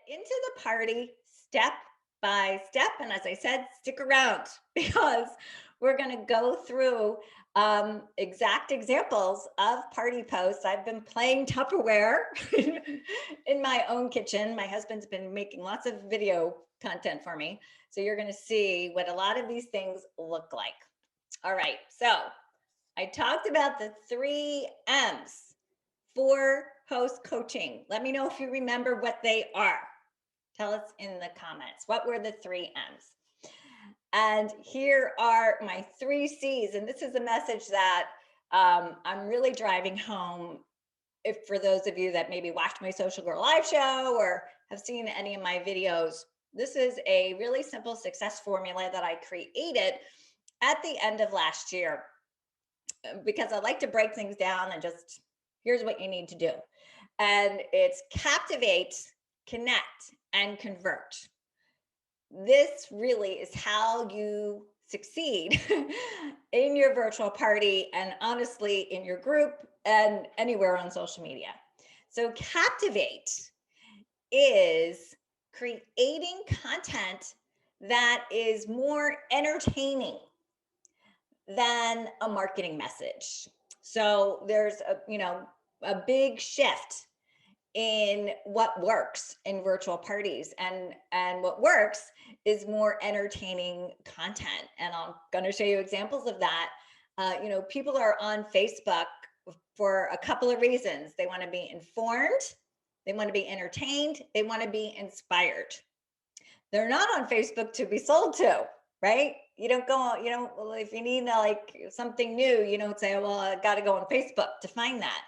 into the party step by step. And as I said, stick around because we're going to go through exact examples of party posts. I've been playing Tupperware in my own kitchen. My husband's been making lots of video content for me. So you're going to see what a lot of these things look like. All right. So I talked about the 3 M's for post coaching. Let me know if you remember what they are. Tell us in the comments. What were the 3 M's? And here are my 3 C's. And this is a message that I'm really driving home. If for those of you that maybe watched my Social Girl Live show or have seen any of my videos, this is a really simple success formula that I created at the end of last year because I like to break things down and just here's what you need to do. And it's captivate, connect, and convert. This really is how you succeed in your virtual party and honestly in your group and anywhere on social media. So captivate is creating content that is more entertaining than a marketing message. So there's a big shift in what works in virtual parties, and what works is more entertaining content, and I'm going to show you examples of that. People are on Facebook for a couple of reasons. They want to be informed, they want to be entertained, they want to be inspired. They're not on Facebook to be sold to, right? You don't go, if you need like something new, you don't say, well, I got to go on Facebook to find that.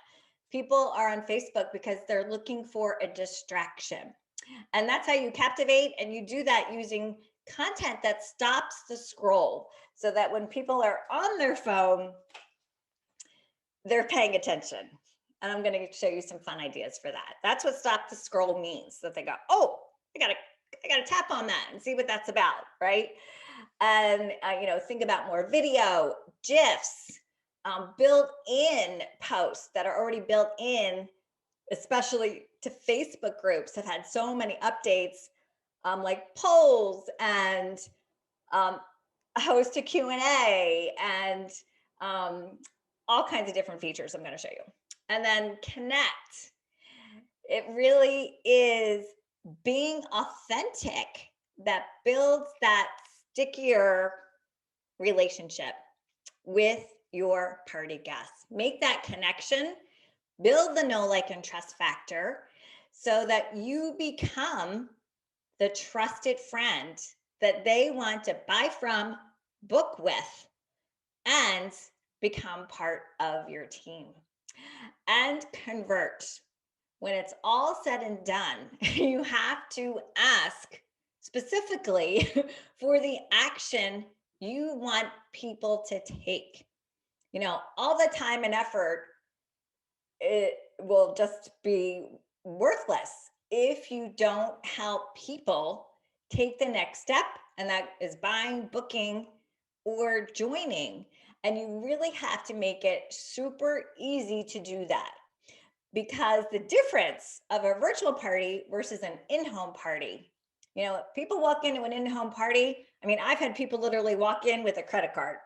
People are on Facebook because they're looking for a distraction. And that's how you captivate. And you do that using content that stops the scroll so that when people are on their phone, they're paying attention. And I'm going to show you some fun ideas for that. That's what stop the scroll means. That they go, oh, I got to tap on that and see what that's about, right? And, think about more video, GIFs, built-in posts that are already built in, especially to Facebook groups have had so many updates, like polls and host a Q&A and all kinds of different features I'm going to show you. And then connect. It really is being authentic that builds that stickier relationship with your party guests. Make that connection, build the know, like, and trust factor so that you become the trusted friend that they want to buy from, book with, and become part of your team. And convert. When it's all said and done, you have to ask specifically for the action you want people to take. All the time and effort, it will just be worthless if you don't help people take the next step, and that is buying, booking, or joining. And you really have to make it super easy to do that, because the difference of a virtual party versus an in-home party, people walk into an in-home party. I mean, I've had people literally walk in with a credit card,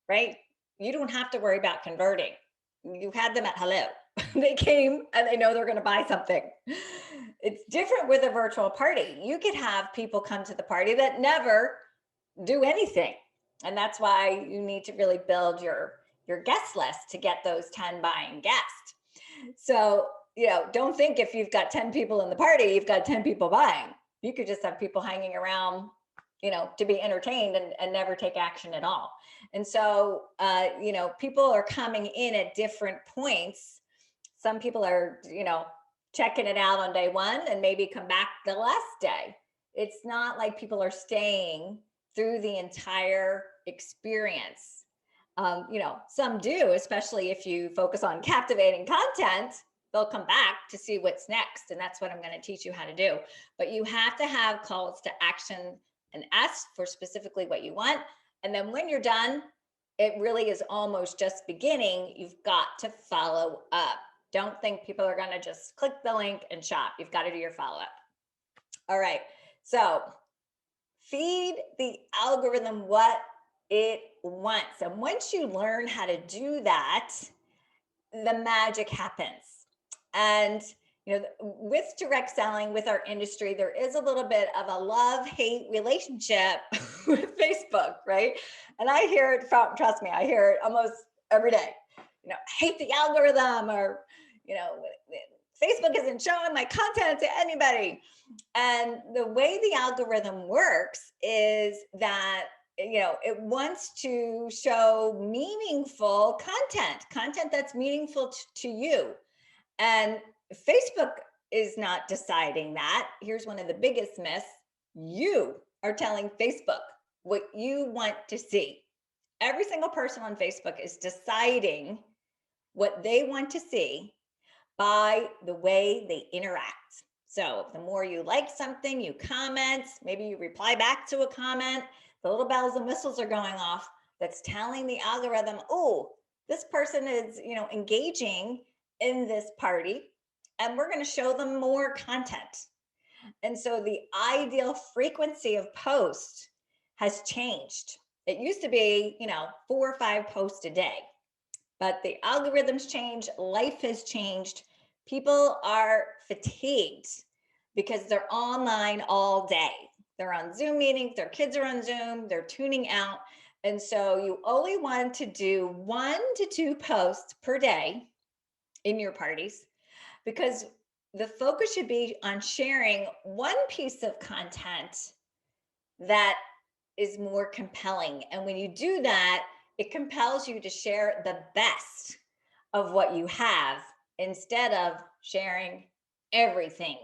right? You don't have to worry about converting. You had them at hello. They came and they know they're going to buy something. It's different with a virtual party. You could have people come to the party that never do anything. And that's why you need to really build your guest list to get those 10 buying guests. So, don't think if you've got 10 people in the party, you've got 10 people buying. You could just have people hanging around, to be entertained and never take action at all. And so, people are coming in at different points. Some people are, checking it out on day one and maybe come back the last day. It's not like people are staying through the entire experience. Some do, especially if you focus on captivating content, they'll come back to see what's next. And that's what I'm going to teach you how to do. But you have to have calls to action and ask for specifically what you want. And then when you're done, it really is almost just beginning. You've got to follow up. Don't think people are going to just click the link and shop. You've got to do your follow-up. All right. So feed the algorithm what it wants. And once you learn how to do that, the magic happens. And with direct selling, with our industry, there is a little bit of a love-hate relationship with Facebook, right? And I hear it from, trust me, I hear it almost every day. Hate the algorithm, or you know, Facebook isn't showing my content to anybody. And the way the algorithm works is that it wants to show meaningful content that's meaningful to you. And Facebook is not deciding that. Here's one of the biggest myths: you are telling Facebook what you want to see. Every single person on Facebook is deciding what they want to see by the way they interact. So the more you like something, you comment, maybe you reply back to a comment, the little bells and whistles are going off. That's telling the algorithm, oh, this person is, engaging in this party, and we're going to show them more content. And so the ideal frequency of post has changed. It used to be, 4 or 5 posts a day, but the algorithms change, life has changed. People are fatigued because they're online all day. They're on Zoom meetings, their kids are on Zoom, they're tuning out. And so you only want to do 1 to 2 posts per day in your parties, because the focus should be on sharing one piece of content that is more compelling. And when you do that, it compels you to share the best of what you have instead of sharing everything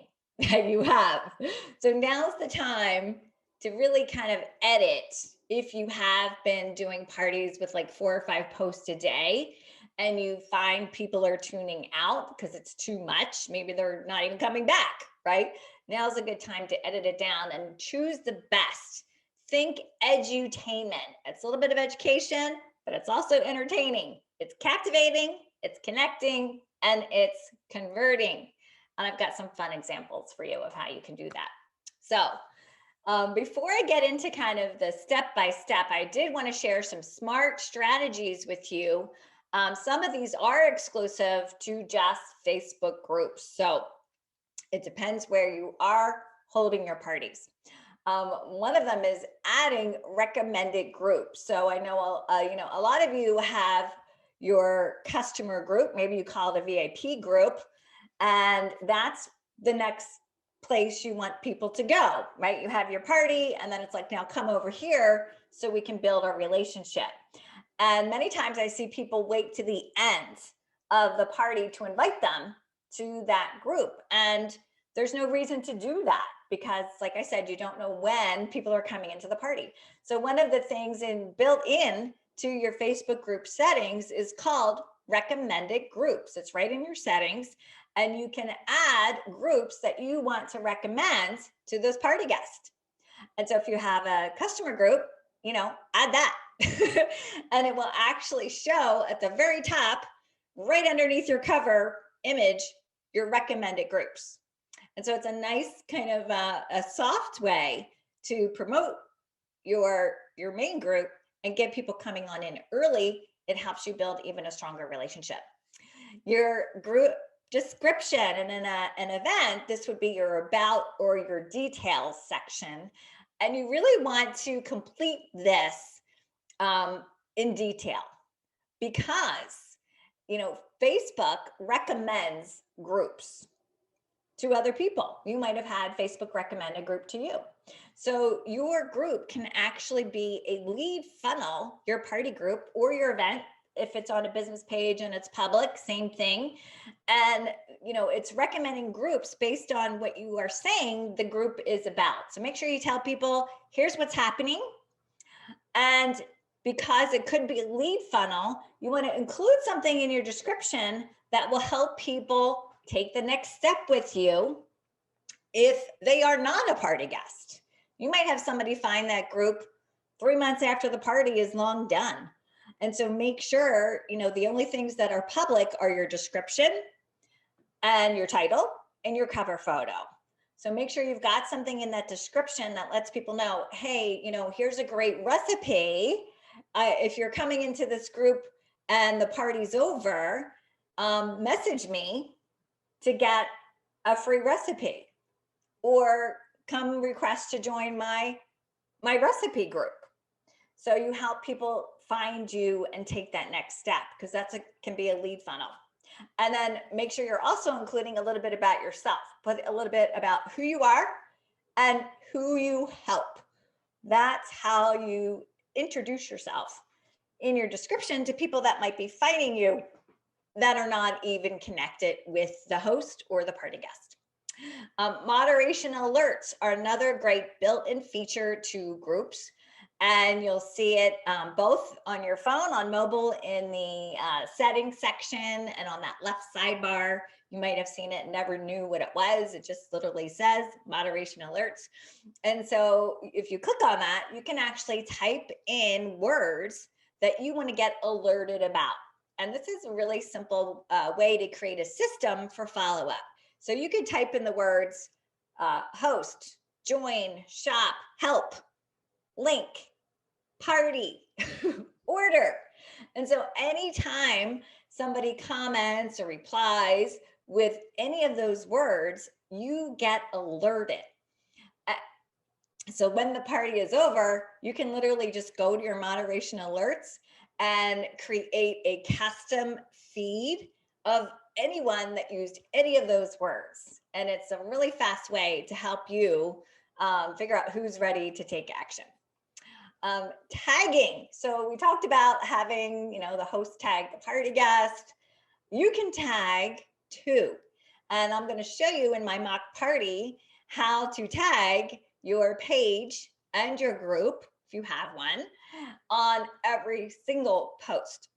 that you have. So now's the time to really kind of edit. If you have been doing parties with like 4 or 5 posts a day, and you find people are tuning out because it's too much, maybe they're not even coming back, right? Now's a good time to edit it down and choose the best. Think edutainment. It's a little bit of education, but it's also entertaining. It's captivating, it's connecting, and it's converting. And I've got some fun examples for you of how you can do that. So before I get into kind of the step-by-step, I did want to share some smart strategies with you. Some of these are exclusive to just Facebook groups. So it depends where you are holding your parties. One of them is adding recommended groups. So I know, a lot of you have your customer group, maybe you call it a VIP group, and that's the next place you want people to go, right? You have your party, and then it's like, now come over here so we can build our relationship. And many times I see people wait to the end of the party to invite them to that group. And there's no reason to do that because, like I said, you don't know when people are coming into the party. So one of the things built in to your Facebook group settings is called recommended groups. It's right in your settings, and you can add groups that you want to recommend to those party guests. And so if you have a customer group, add that. And it will actually show at the very top, right underneath your cover image, your recommended groups. And so it's a nice kind of a soft way to promote your main group and get people coming on in early. It helps you build even a stronger relationship. Your group description and in an event, this would be your about or your details section. And you really want to complete this in detail, because Facebook recommends groups to other people. You might have had Facebook recommend a group to you. So your group can actually be a lead funnel, your party group or your event. If it's on a business page and it's public, same thing. And it's recommending groups based on what you are saying the group is about. So make sure you tell people, here's what's happening. And because it could be a lead funnel, you want to include something in your description that will help people take the next step with you if they are not a party guest. You might have somebody find that group 3 months after the party is long done. And so make sure, the only things that are public are your description and your title and your cover photo. So make sure you've got something in that description that lets people know, hey, here's a great recipe. If you're coming into this group and the party's over, message me to get a free recipe, or come request to join my recipe group. So you help people find you and take that next step, because can be a lead funnel. And then make sure you're also including a little bit about yourself. Put a little bit about who you are and who you help. That's how you introduce yourself in your description to people that might be finding you that are not even connected with the host or the party guest. Moderation alerts are another great built-in feature to groups. And you'll see it both on your phone, on mobile, in the settings section, and on that left sidebar. You might have seen it and never knew what it was. It just literally says moderation alerts. And so if you click on that, you can actually type in words that you want to get alerted about. And this is a really simple way to create a system for follow-up. So you could type in the words host, join, shop, help, link, party, order. And so anytime somebody comments or replies with any of those words, you get alerted. So when the party is over, you can literally just go to your moderation alerts and create a custom feed of anyone that used any of those words. And it's a really fast way to help you figure out who's ready to take action. Tagging. So we talked about having, the host tag the party guest. You can tag too. And I'm going to show you in my mock party how to tag your page and your group, if you have one, on every single post.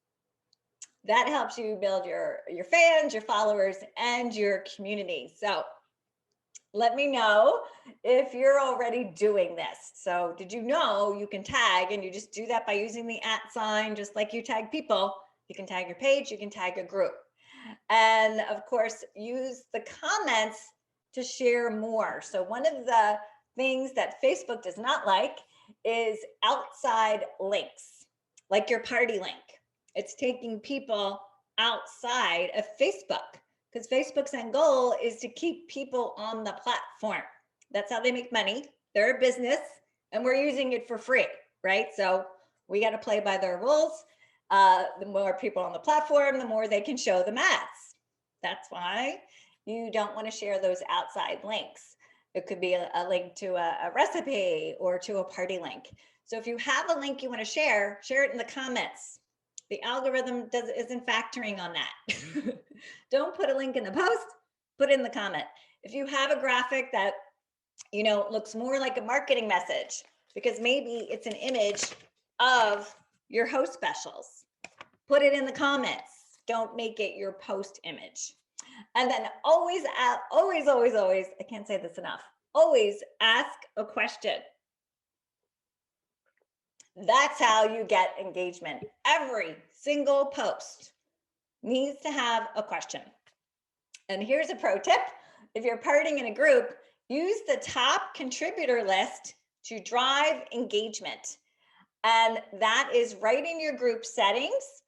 That helps you build your fans, your followers, and your community. So let me know if you're already doing this. So did you know you can tag, and you just do that by using the @ sign, just like you tag people. You can tag your page, you can tag a group. And of course, use the comments to share more. So one of the things that Facebook does not like is outside links, like your party link. It's taking people outside of Facebook, because Facebook's end goal is to keep people on the platform. That's how they make money. They're a business, and we're using it for free, right? So we got to play by their rules. The more people on the platform, the more they can show them ads. That's why you don't want to share those outside links. It could be a link to a recipe or to a party link. So if you have a link you want to share it in the comments. The algorithm isn't factoring on that. Don't put a link in the post, put it in the comment. If you have a graphic that looks more like a marketing message, because maybe it's an image of your host specials, put it in the comments. Don't make it your post image. And then always, I can't say this enough, always ask a question. That's how you get engagement. Every single post needs to have a question. And here's a pro tip. If you're partying in a group, use the top contributor list to drive engagement. And that is right in your group settings.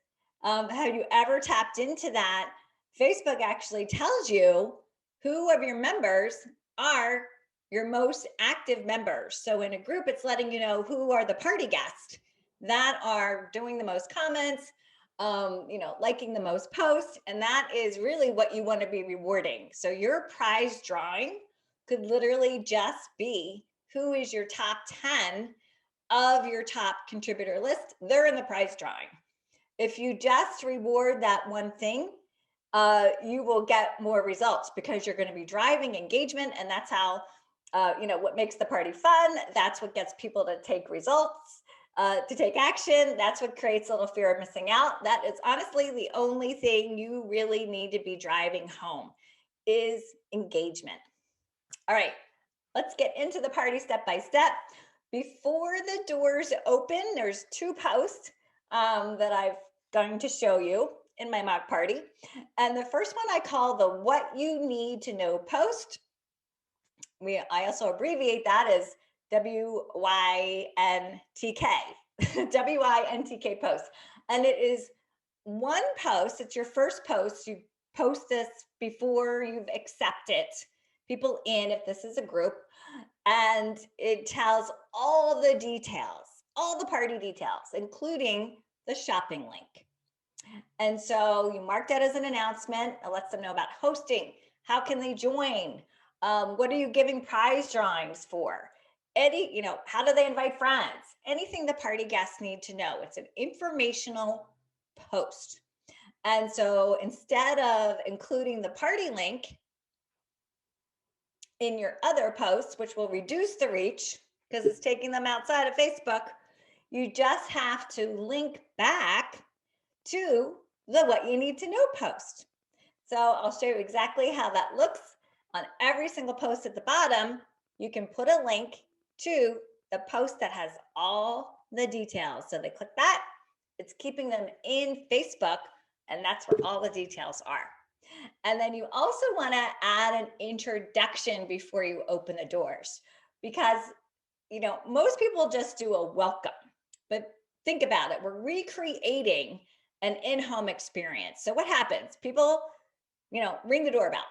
Have you ever tapped into that? Facebook actually tells you who of your members are your most active members. So in a group, it's letting you know who are the party guests that are doing the most comments, liking the most posts. And that is really what you want to be rewarding. So your prize drawing could literally just be who is your top 10 of your top contributor list. They're in the prize drawing. If you just reward that one thing, you will get more results, because you're going to be driving engagement. And that's how, what makes the party fun. That's what gets people to take results, to take action. That's what creates a little fear of missing out. That is honestly the only thing you really need to be driving home, is engagement. All right, let's get into the party step by step. Before the doors open, there's 2 posts that I'm going to show you in my mock party. And the first one I call the What You Need to Know post. I also abbreviate that as WYNTK, WYNTK post. And it is one post. It's your first post. You post this before you've accepted people in, if this is a group, and it tells all the details, all the party details, including the shopping link. And so you mark that as an announcement. It lets them know about hosting. How can they join? What are you giving prize drawings for? How do they invite friends? Anything the party guests need to know. It's an informational post. And so instead of including the party link in your other posts, which will reduce the reach because it's taking them outside of Facebook, you just have to link back to the what you need to know post. So I'll show you exactly how that looks. On every single post at the bottom, you can put a link to the post that has all the details. So they click that, it's keeping them in Facebook, and that's where all the details are. And then you also want to add an introduction before you open the doors, because most people just do a welcome. But think about it, we're recreating an in-home experience. So what happens? People, ring the doorbell.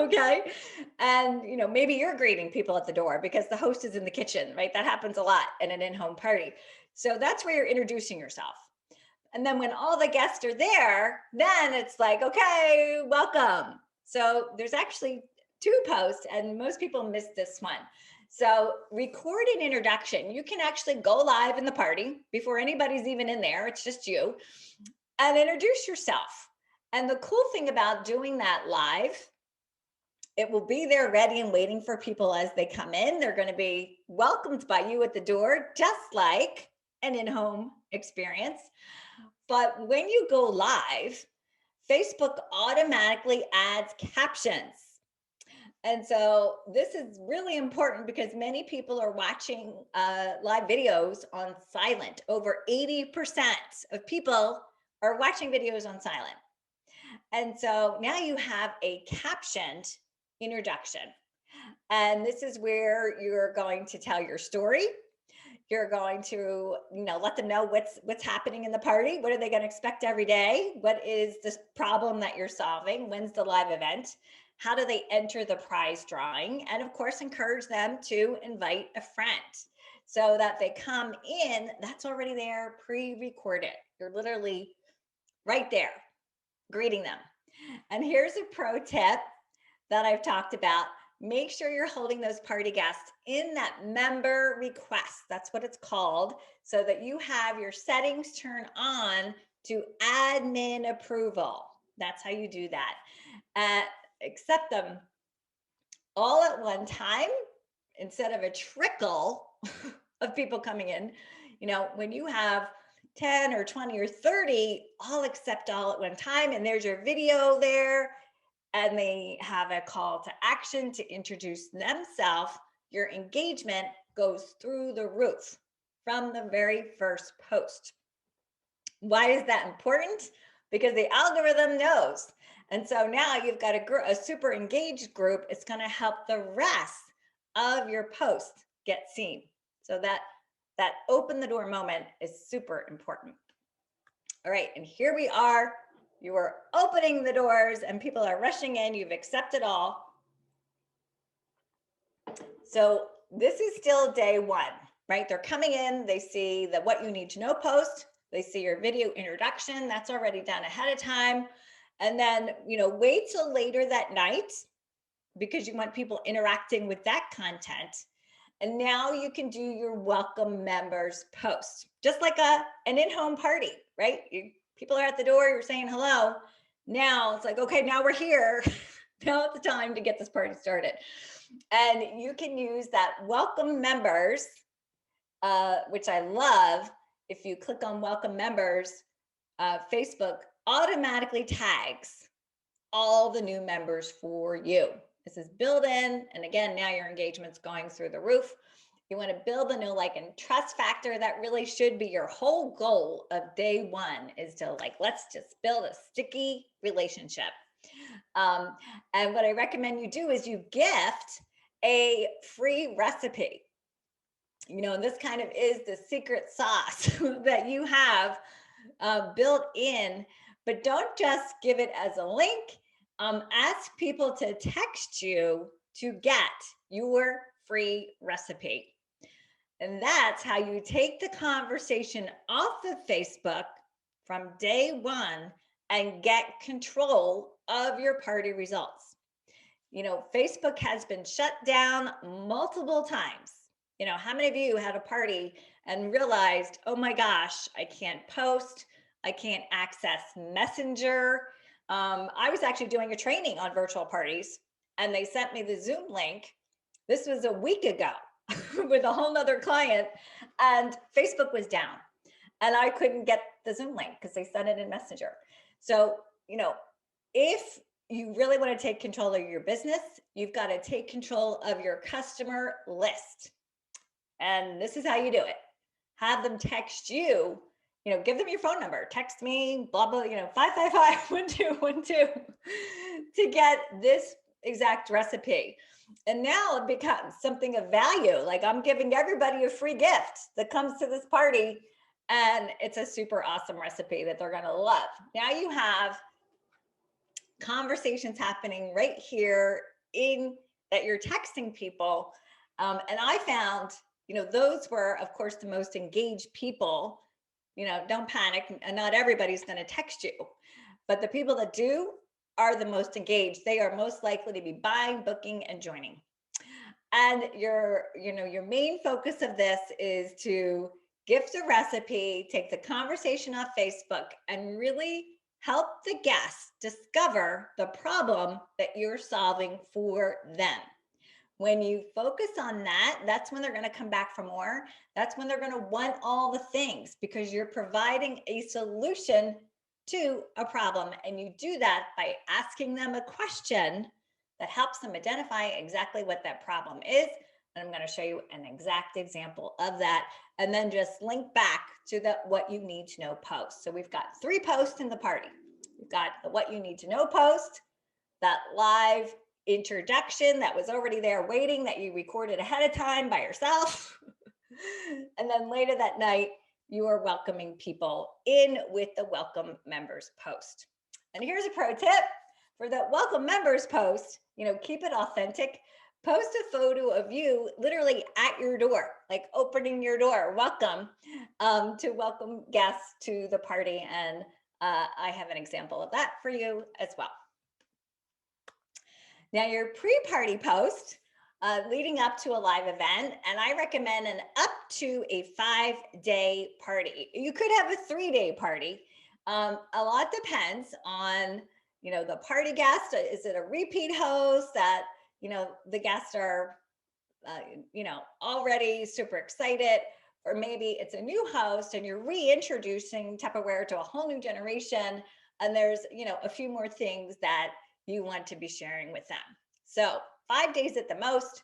Okay. And, maybe you're greeting people at the door because the host is in the kitchen, right? That happens a lot in an in-home party. So that's where you're introducing yourself. And then when all the guests are there, then it's like, okay, welcome. So there's actually 2 posts, and most people miss this one. So record an introduction. You can actually go live in the party before anybody's even in there. It's just you, and introduce yourself. And the cool thing about doing that live, it will be there ready and waiting for people as they come in. They're going to be welcomed by you at the door, just like an in-home experience. But when you go live, Facebook automatically adds captions. And so this is really important because many people are watching live videos on silent. Over 80% of people are watching videos on silent. And so now you have a captioned introduction. And this is where you're going to tell your story. You're going to, let them know what's happening in the party. What are they going to expect every day? What is this problem that you're solving? When's the live event? How do they enter the prize drawing? And of course, encourage them to invite a friend so that they come in. That's already there, pre-recorded. You're literally right there greeting them. And here's a pro tip that I've talked about. Make sure you're holding those party guests in that member request. That's what it's called, so that you have your settings turned on to admin approval. That's how you do that. Accept them all at one time instead of a trickle of people coming in. When you have 10 or 20 or 30, all accept all at one time, and there's your video there, and they have a call to action to introduce themselves, your engagement goes through the roof from the very first post. Why is that important? Because the algorithm knows. And so now you've got a super engaged group. It's going to help the rest of your post get seen. So that open the door moment is super important. All right, and here we are. You are opening the doors and people are rushing in. You've accepted all. So this is still day 1, right? They're coming in, they see the what you need to know post, they see your video introduction, that's already done ahead of time. And then, wait till later that night because you want people interacting with that content. And now you can do your welcome members post, just like an in-home party, right? People are at the door, you're saying hello. Now it's like, okay, now we're here. Now it's the time to get this party started. And you can use that welcome members, which I love. If you click on welcome members, Facebook automatically tags all the new members for you. This is built in. And again, now your engagement's going through the roof. You want to build the know, like, and trust factor. That really should be your whole goal of day 1, is to let's just build a sticky relationship. And what I recommend you do is you gift a free recipe. And this kind of is the secret sauce that you have built in, but don't just give it as a link. Ask people to text you to get your free recipe. And that's how you take the conversation off of Facebook from day one and get control of your party results. Facebook has been shut down multiple times. How many of you had a party and realized, oh my gosh, I can't post, I can't access Messenger. I was actually doing a training on virtual parties and they sent me the Zoom link. This was a week ago with a whole nother client, and Facebook was down and I couldn't get the Zoom link because they sent it in Messenger. So, if you really want to take control of your business, you've got to take control of your customer list. And this is how you do it. Have them text you, give them your phone number, text me, blah, blah, 555-1212 to get this exact recipe. And now it becomes something of value. Like I'm giving everybody a free gift that comes to this party, and it's a super awesome recipe that they're going to love. Now you have conversations happening right here in that you're texting people. And I found, those were, of course, the most engaged people. Don't panic. Not everybody's going to text you, but the people that do are the most engaged. They are most likely to be buying, booking, and joining. And your main focus of this is to gift a recipe, take the conversation off Facebook, and really help the guests discover the problem that you're solving for them. When you focus on that, that's when they're going to come back for more. That's when they're going to want all the things, because you're providing a solution to a problem. And you do that by asking them a question that helps them identify exactly what that problem is. And I'm going to show you an exact example of that, and then just link back to the what you need to know post. So we've got 3 posts in the party. We've got the what you need to know post, that live introduction that was already there waiting that you recorded ahead of time by yourself. And then later that night, you are welcoming people in with the welcome members post. And here's a pro tip for the welcome members post. Keep it authentic. Post a photo of you literally at your door, like opening your door, welcome, to welcome guests to the party. And I have an example of that for you as well. Now, your pre-party post leading up to a live event, and I recommend an up to a 5-day party. You could have a 3-day party. A lot depends on, the party guest. Is it a repeat host that, the guests are, already super excited, or maybe it's a new host and you're reintroducing Tupperware to a whole new generation. And there's, a few more things that you want to be sharing with them. So 5 days at the most.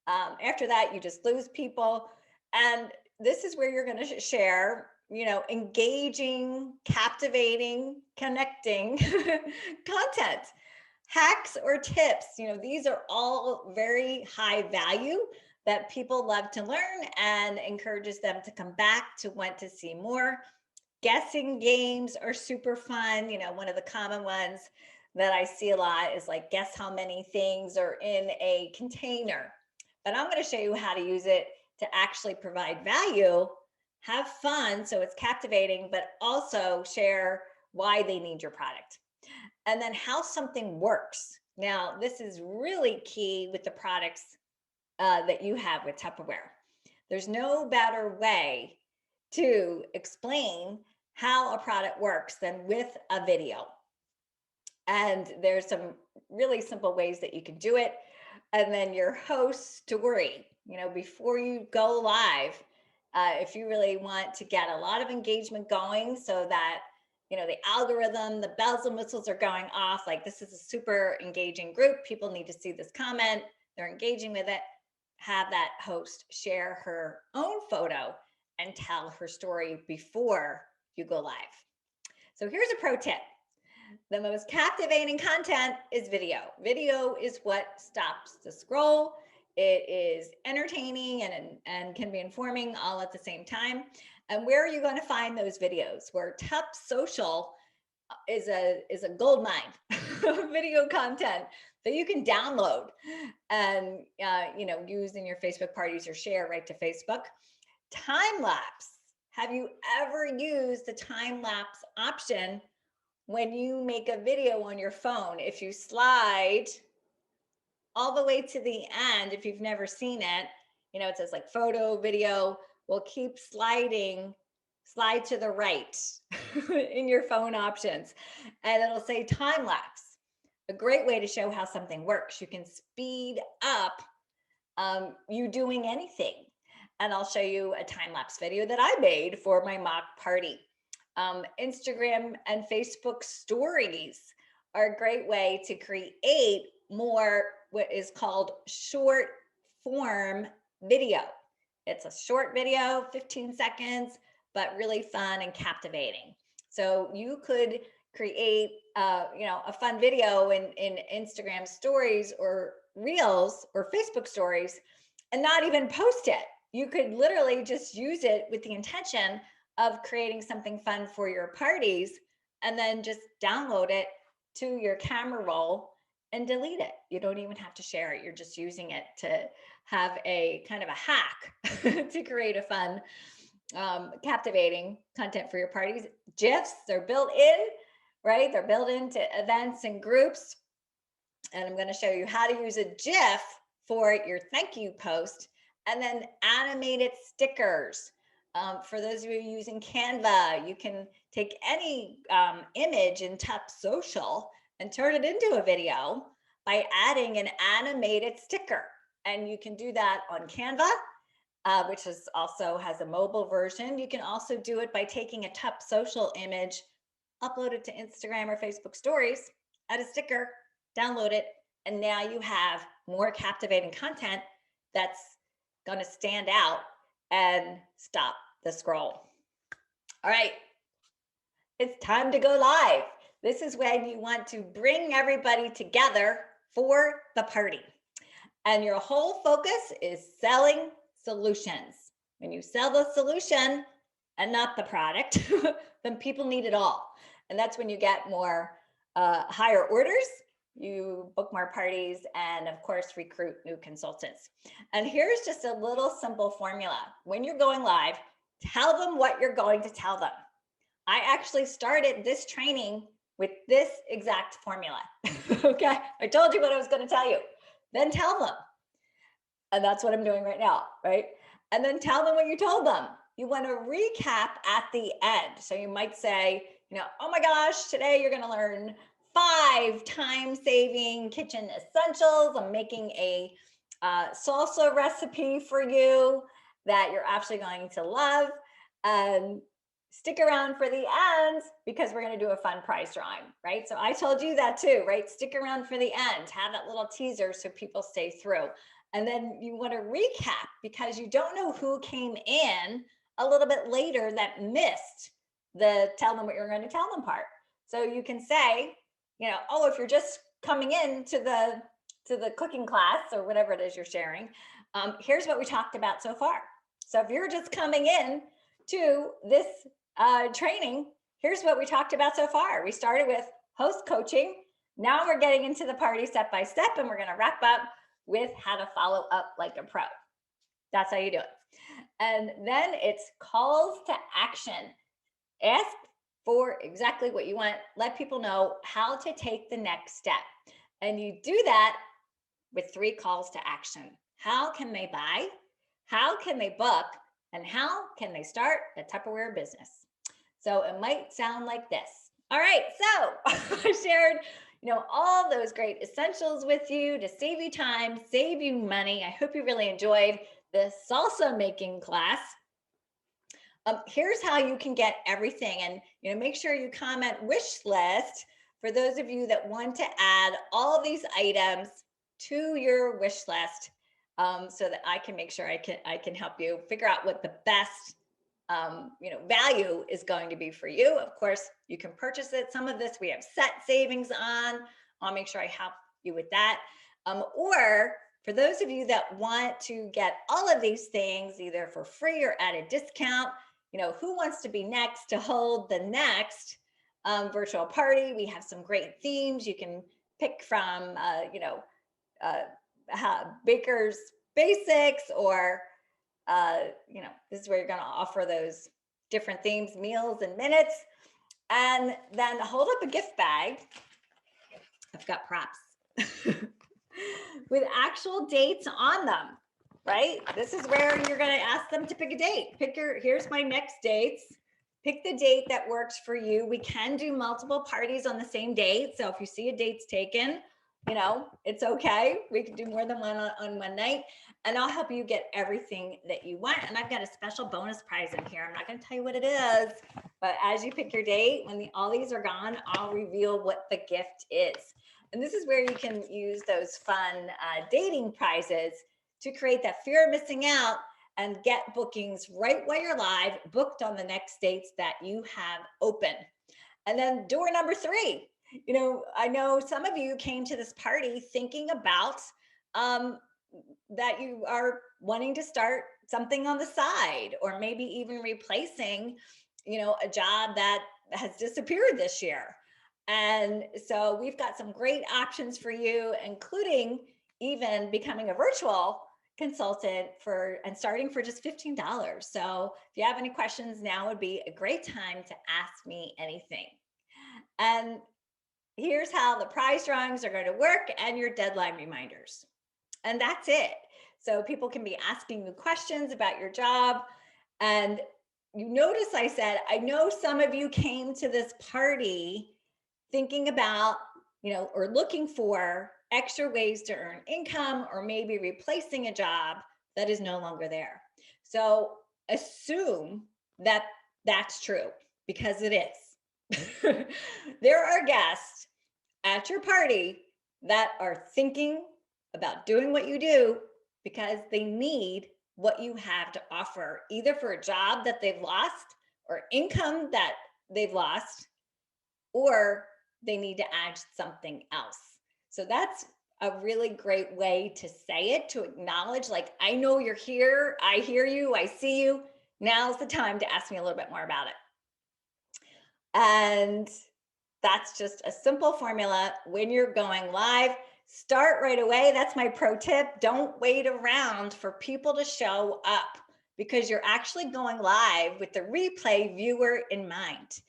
After that, you just lose people. And this is where you're going to share, engaging, captivating, connecting content. Hacks or tips, these are all very high value that people love to learn and encourages them to come back to want to see more. Guessing games are super fun. One of the common ones that I see a lot is like, guess how many things are in a container. But I'm going to show you how to use it to actually provide value, have fun, so it's captivating, but also share why they need your product. And then how something works. Now, this is really key with the products that you have with Tupperware. There's no better way to explain how a product works than with a video. And there's some really simple ways that you can do it. And then your host story, before you go live, if you really want to get a lot of engagement going so that the algorithm, the bells and whistles are going off, like this is a super engaging group. People need to see this comment. They're engaging with it. Have that host share her own photo and tell her story before you go live. So here's a pro tip. The most captivating content is video. Video is what stops the scroll. It is entertaining and can be informing all at the same time. And where are you going to find those videos? Where Tup Social is a gold mine of video content that you can download and use in your Facebook parties or share right to Facebook. Time lapse. Have you ever used the time lapse option when you make a video on your phone? If you slide all the way to the end, if you've never seen it, it says like photo, video, will keep slide to the right in your phone options, and it'll say time lapse. A great way to show how something works. You can speed up you doing anything. And I'll show you a time lapse video that I made for my mock party. Instagram and Facebook stories are a great way to create more what is called short form video. It's a short video, 15 seconds, but really fun and captivating. So you could create a fun video in Instagram stories or reels or Facebook stories and not even post it. You could literally just use it with the intention of creating something fun for your parties, and then just download it to your camera roll and delete it. You don't even have to share it. You're just using it to have a kind of a hack to create a fun, captivating content for your parties. GIFs, they're built in, right? They're built into events and groups. And I'm going to show you how to use a GIF for your thank you post, and then animated stickers. For those of you using Canva, you can take any image in Tup Social and turn it into a video by adding an animated sticker. And you can do that on Canva, which also has a mobile version. You can also do it by taking a Tup Social image, upload it to Instagram or Facebook stories, add a sticker, download it, and now you have more captivating content that's going to stand out and stop the scroll. All right, it's time to go live. This is when you want to bring everybody together for the party. And your whole focus is selling solutions. When you sell the solution and not the product, then people need it all. And that's when you get more higher orders, you book more parties, and of course, recruit new consultants. And here's just a little simple formula. When you're going live, tell them what you're going to tell them. I actually started this training with this exact formula. Okay, I told you what I was going to tell you. Then tell them. And that's what I'm doing right now, right? And then tell them what you told them. You want to recap at the end. So you might say, oh my gosh, today you're going to learn 5 time-saving kitchen essentials. I'm making a salsa recipe for you that you're actually going to love. Stick around for the end because we're going to do a fun prize drawing, right? So I told you that too, right? Stick around for the end. Have that little teaser so people stay through. And then you want to recap because you don't know who came in a little bit later that missed the tell them what you're going to tell them part. So you can say, oh, if you're just coming in to the cooking class or whatever it is you're sharing, here's what we talked about so far. So if you're just coming in to this training, here's what we talked about so far. We started with host coaching. Now we're getting into the party step by step, and we're going to wrap up with how to follow up like a pro. That's how you do it. And then it's calls to action. Ask for exactly what you want. Let people know how to take the next step. And you do that with 3 calls to action. How can they buy? How can they book? And how can they start a Tupperware business? So it might sound like this. All right, so I shared all those great essentials with you to save you time, save you money. I hope you really enjoyed the salsa making class. Here's how you can get everything, and make sure you comment wish list for those of you that want to add all these items to your wish list, so that I can make sure I can help you figure out what the best value is going to be for you. Of course, you can purchase it. Some of this we have set savings on. I'll make sure I help you with that. Or For those of you that want to get all of these things either for free or at a discount, who wants to be next to hold the next virtual party? We have some great themes. You can pick from, uh, Baker's Basics, or, this is where you're going to offer those different themes, meals and minutes, and then hold up a gift bag. I've got props with actual dates on them, right? This is where you're going to ask them to pick a date. Here's my next dates. Pick the date that works for you. We can do multiple parties on the same date. So if you see a date's taken, it's okay. We can do more than one on one night, and I'll help you get everything that you want. And I've got a special bonus prize in here. I'm not going to tell you what it is, but as you pick your date, when all these are gone, I'll reveal what the gift is. And this is where you can use those fun dating prizes to create that fear of missing out and get bookings right while you're live, booked on the next dates that you have open. And then door number 3, I know some of you came to this party thinking about that you are wanting to start something on the side, or maybe even replacing, a job that has disappeared this year. And so we've got some great options for you, including even becoming a virtual consultant and starting for just $15. So if you have any questions, now would be a great time to ask me anything. And here's how the prize drawings are going to work and your deadline reminders. And that's it. So people can be asking you questions about your job. And you notice I said, I know some of you came to this party thinking about, or looking for extra ways to earn income, or maybe replacing a job that is no longer there. So assume that that's true, because it is. There are guests at your party that are thinking about doing what you do because they need what you have to offer, either for a job that they've lost, or income that they've lost, or they need to add something else. So that's a really great way to say it, to acknowledge, like, I know you're here, I hear you, I see you. Now's the time to ask me a little bit more about it. And that's just a simple formula. When you're going live, start right away. That's my pro tip. Don't wait around for people to show up, because you're actually going live with the replay viewer in mind.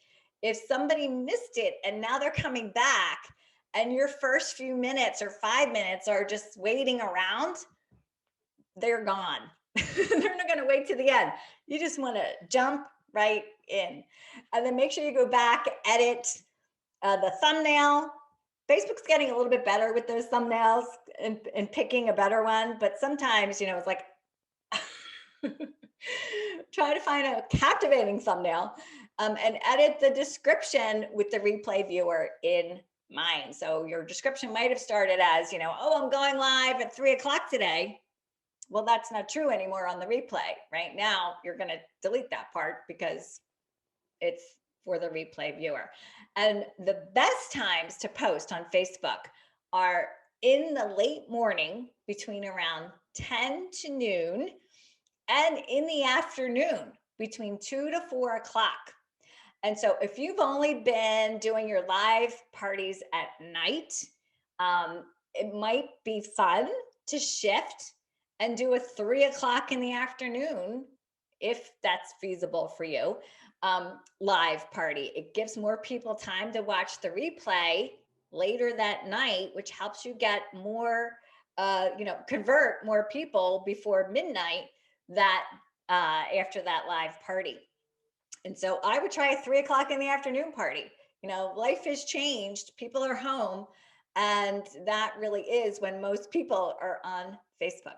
If somebody missed it and now they're coming back, and your first few minutes or 5 minutes are just waiting around, they're gone. They're not going to wait to the end. You just want to jump right in. And then make sure you go back, edit the thumbnail. Facebook's getting a little bit better with those thumbnails and picking a better one. But sometimes, it's like, try to find a captivating thumbnail, and edit the description with the replay viewer in mind. So your description might have started as, oh, I'm going live at 3:00 today. Well, that's not true anymore on the replay. Right now, you're going to delete that part because it's for the replay viewer. And the best times to post on Facebook are in the late morning, between around 10 to noon, and in the afternoon between 2 to 4 o'clock. And so if you've only been doing your live parties at night, it might be fun to shift and do a 3 o'clock in the afternoon, if that's feasible for you, live party. It gives more people time to watch the replay later that night, which helps you get more, convert more people before midnight that after that live party. And so I would try a 3 o'clock in the afternoon party. Life has changed. People are home. And that really is when most people are on Facebook.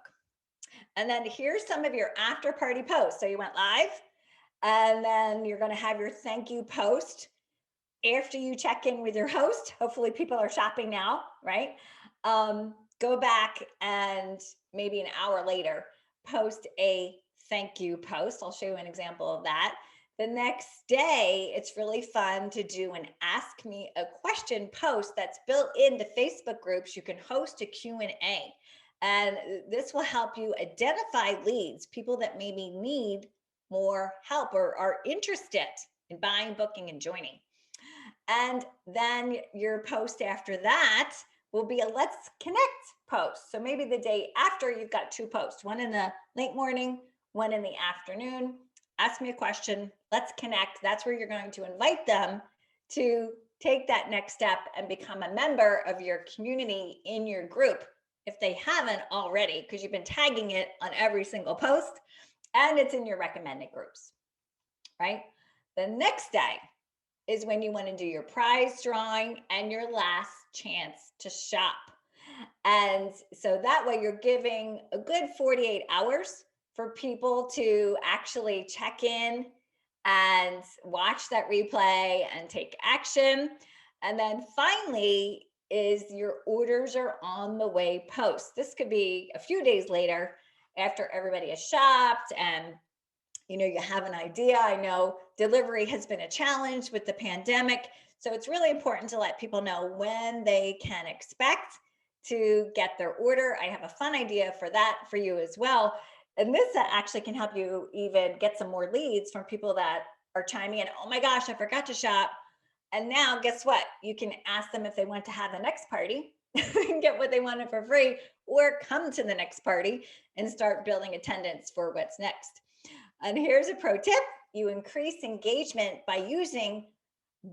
And then here's some of your after party posts. So you went live, and then you're going to have your thank you post after you check in with your host. Hopefully people are shopping now, right? Go back and maybe an hour later, post a thank you post. I'll show you an example of that. The next day, it's really fun to do an ask me a question post that's built into Facebook groups. You can host a Q&A. And this will help you identify leads, people that maybe need more help or are interested in buying, booking, and joining. And then your post after that will be a let's connect post. So maybe the day after, you've got two posts, one in the late morning, one in the afternoon. Ask me a question, let's connect. That's where you're going to invite them to take that next step and become a member of your community in your group if they haven't already, because you've been tagging it on every single post and it's in your recommended groups, right? The next day is when you want to do your prize drawing and your last chance to shop. And so that way you're giving a good 48 hours for people to actually check in and watch that replay and take action. And then finally is your orders are on the way post. This could be a few days later after everybody has shopped and you have an idea. I know delivery has been a challenge with the pandemic. So it's really important to let people know when they can expect to get their order. I have a fun idea for that for you as well. And this actually can help you even get some more leads from people that are chiming in. Oh my gosh, I forgot to shop. And now guess what? You can ask them if they want to have the next party and get what they wanted for free, or come to the next party and start building attendance for what's next. And here's a pro tip. You increase engagement by using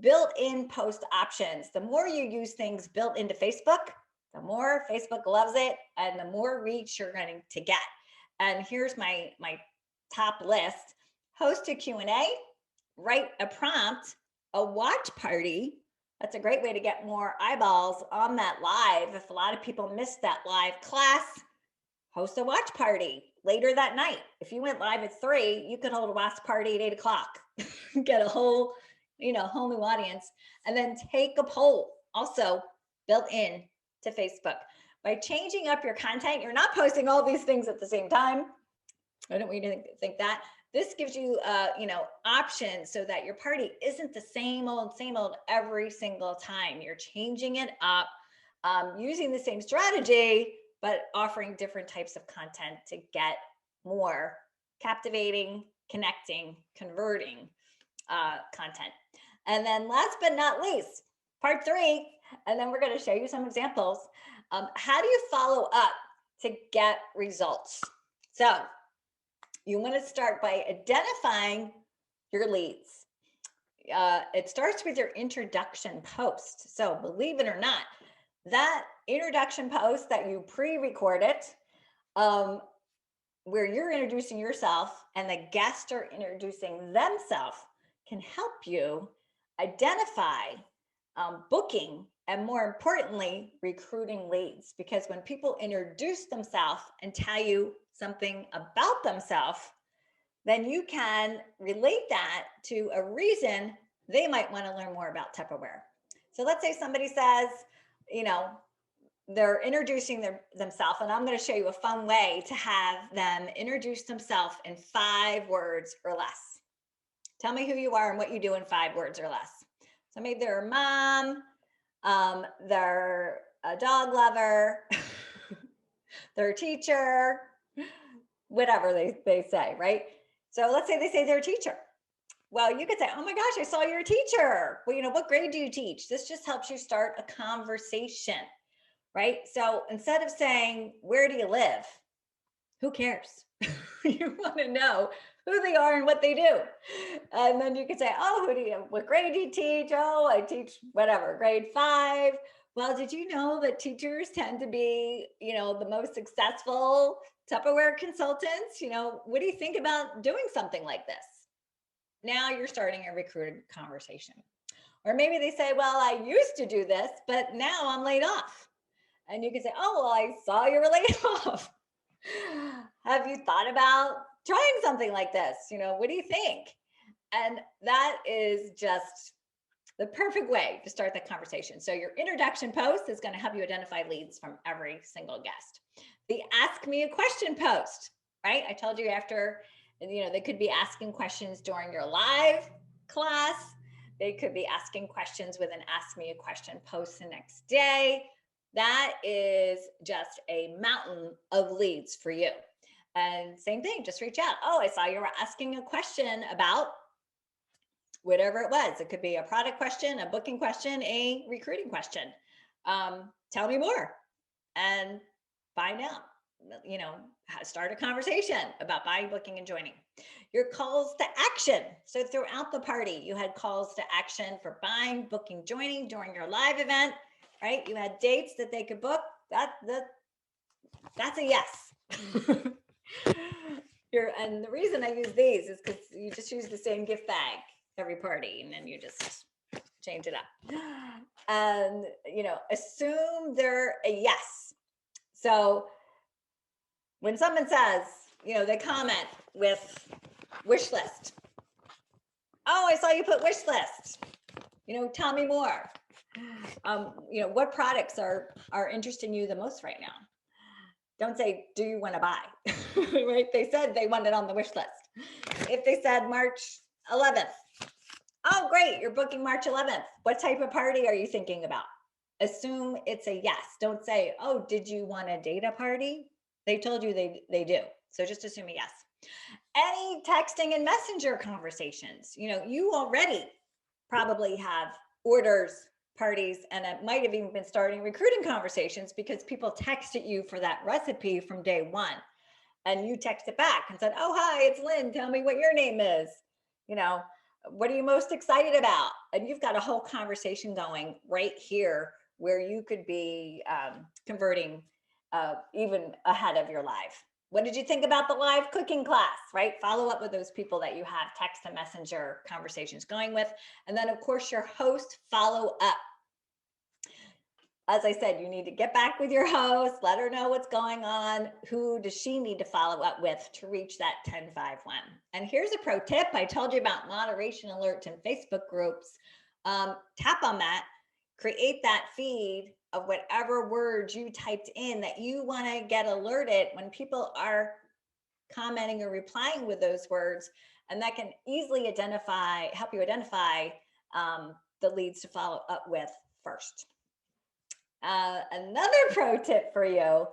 built-in post options. The more you use things built into Facebook, the more Facebook loves it and the more reach you're going to get. And here's my top list. Host a Q&A, write a prompt, a watch party. That's a great way to get more eyeballs on that live. If a lot of people missed that live class, host a watch party later that night. If you went live at 3, you could hold a watch party at 8 o'clock, get a whole new audience, and then take a poll also built in to Facebook. By changing up your content, you're not posting all these things at the same time. I don't want you to think that. This gives you, options so that your party isn't the same old every single time. You're changing it up, using the same strategy, but offering different types of content to get more captivating, connecting, converting content. And then last but not least, part 3, and then we're going to show you some examples. How do you follow up to get results? So you want to start by identifying your leads. It starts with your introduction post. So believe it or not, that introduction post that you pre-recorded, where you're introducing yourself and the guests are introducing themselves, can help you identify booking and, more importantly, recruiting leads. Because when people introduce themselves and tell you something about themselves, then you can relate that to a reason they might want to learn more about Tupperware. So let's say somebody says, they're introducing themselves, and I'm going to show you a fun way to have them introduce themselves in 5 words or less. Tell me who you are and what you do in 5 words or less. So maybe they're a mom, they're a dog lover, they're a teacher, whatever they say, right? So let's say they say they're a teacher. Well, you could say, oh my gosh, I saw you're a teacher. Well, what grade do you teach? This just helps you start a conversation, right? So instead of saying, where do you live? Who cares? You want to know who they are and what they do. And then you could say, oh, what grade do you teach? Oh, I teach whatever, grade 5. Well, did you know that teachers tend to be, the most successful Tupperware consultants? What do you think about doing something like this? Now you're starting a recruited conversation. Or maybe they say, well, I used to do this, but now I'm laid off. And you can say, oh, well, I saw you were laid off. Have you thought about trying something like this? What do you think? And that is just the perfect way to start the conversation. So your introduction post is going to help you identify leads from every single guest. The ask me a question post, right? I told you after, they could be asking questions during your live class. They could be asking questions with an ask me a question post the next day. That is just a mountain of leads for you. And same thing, just reach out. Oh, I saw you were asking a question about whatever it was. It could be a product question, a booking question, a recruiting question. Tell me more and find out, start a conversation about buying, booking, and joining. Your calls to action. So throughout the party, you had calls to action for buying, booking, joining during your live event, right? You had dates that they could book. That's a yes. And the reason I use these is because you just use the same gift bag every party, and then you just change it up. And assume they're a yes. So when someone says, they comment with wish list. Oh, I saw you put wish list. Tell me more. What products are interesting you the most right now? Don't say, do you want to buy? Right? They said they want it on the wish list. If they said March 11th, oh, great, you're booking March 11th. What type of party are you thinking about? Assume it's a yes. Don't say, oh, did you want a data party? They told you they do. So just assume a yes. Any texting and messenger conversations, you already probably have orders, parties, and it might have even been starting recruiting conversations because people texted you for that recipe from day one. And you texted back and said, oh, hi, it's Lynn. Tell me what your name is. What are you most excited about? And you've got a whole conversation going right here where you could be converting even ahead of your live. What did you think about the live cooking class, right? Follow up with those people that you have text and messenger conversations going with. And then, of course, your host follow up. As I said, you need to get back with your host, let her know what's going on. Who does she need to follow up with to reach that 10-5-1? And here's a pro tip. I told you about moderation alerts in Facebook groups. Tap on that, create that feed of whatever words you typed in that you want to get alerted when people are commenting or replying with those words. And that can easily help you identify the leads to follow up with first. Another pro tip for you,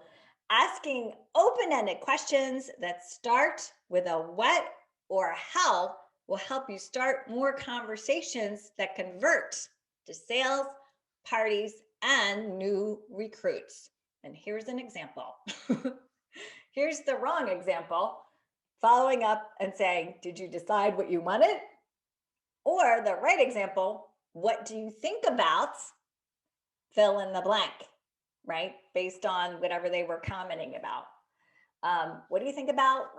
asking open-ended questions that start with a what or how will help you start more conversations that convert to sales, parties, and new recruits. And here's an example. Here's the wrong example. Following up and saying, did you decide what you wanted? Or the right example, what do you think about? Fill in the blank, right? Based on whatever they were commenting about. What do you think about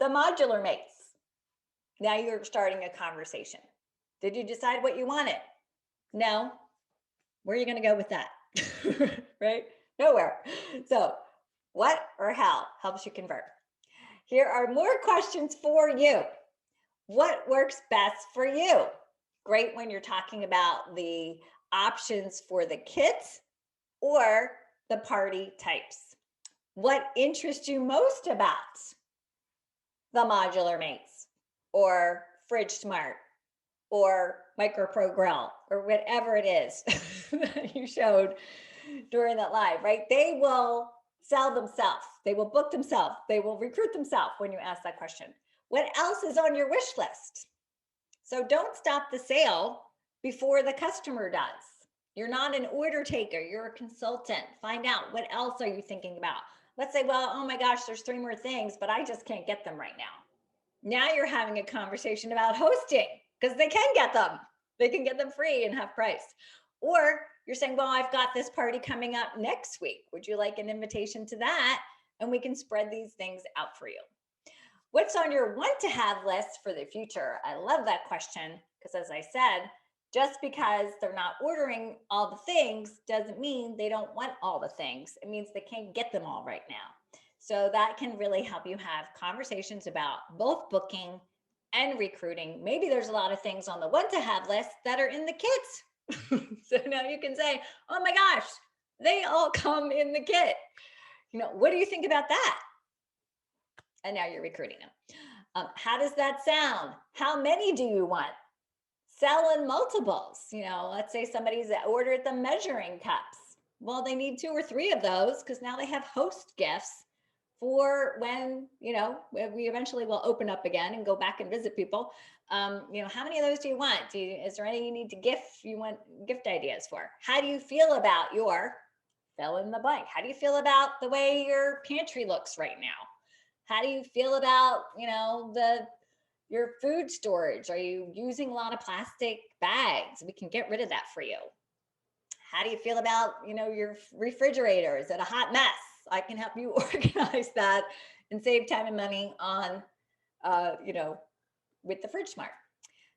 the modular mates? Now you're starting a conversation. Did you decide what you wanted? No. Where are you going to go with that? Right? Nowhere. So what or how helps you convert? Here are more questions for you. What works best for you? Great when you're talking about the options for the kits or the party types. What interests you most about the modular mates or Fridge Smart or Micro Pro Grill or whatever it is that you showed during that live, right? They will sell themselves. They will book themselves. They will recruit themselves when you ask that question. What else is on your wish list? So don't stop the sale before the customer does. You're not an order taker, you're a consultant. Find out, what else are you thinking about? Let's say, well, oh my gosh, there's 3 more things, but I just can't get them right now. Now you're having a conversation about hosting because they can get them. They can get them free and half price. Or you're saying, well, I've got this party coming up next week. Would you like an invitation to that? And we can spread these things out for you. What's on your want to have list for the future? I love that question because, as I said, just because they're not ordering all the things doesn't mean they don't want all the things. It means they can't get them all right now. So that can really help you have conversations about both booking and recruiting. Maybe there's a lot of things on the want to have list that are in the kits. So now you can say, oh my gosh, they all come in the kit. What do you think about that? And now you're recruiting them. How does that sound? How many do you want? Sell in multiples. Let's say somebody's ordered the measuring cups. Well, they need 2 or 3 of those because now they have host gifts for when, we eventually will open up again and go back and visit people. How many of those do you want? Is there any you need to gift, you want gift ideas for? How do you feel about your fill in the blank? How do you feel about the way your pantry looks right now? How do you feel about, your food storage? Are you using a lot of plastic bags? We can get rid of that for you. How do you feel about, your refrigerator? Is it a hot mess? I can help you organize that and save time and money on, uh, you know, with the Fridge Smart.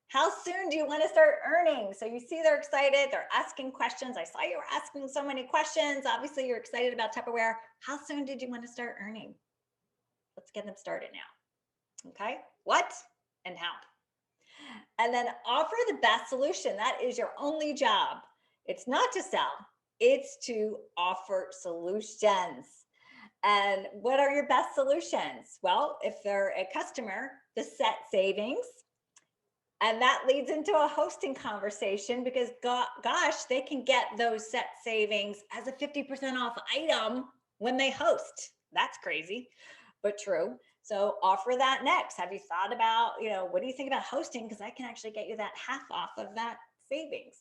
How soon do you want to start earning? So you see they're excited. They're asking questions. I saw you were asking so many questions. Obviously, you're excited about Tupperware. How soon did you want to start earning? Let's get them started now. Okay. What and how? And then offer the best solution. That is your only job. It's not to sell, it's to offer solutions. And what are your best solutions? Well, if they're a customer, the set savings. And that leads into a hosting conversation because gosh, they can get those set savings as a 50% off item when they host. That's crazy, but true. So offer that next. Have you thought about, what do you think about hosting? Because I can actually get you that half off of that savings.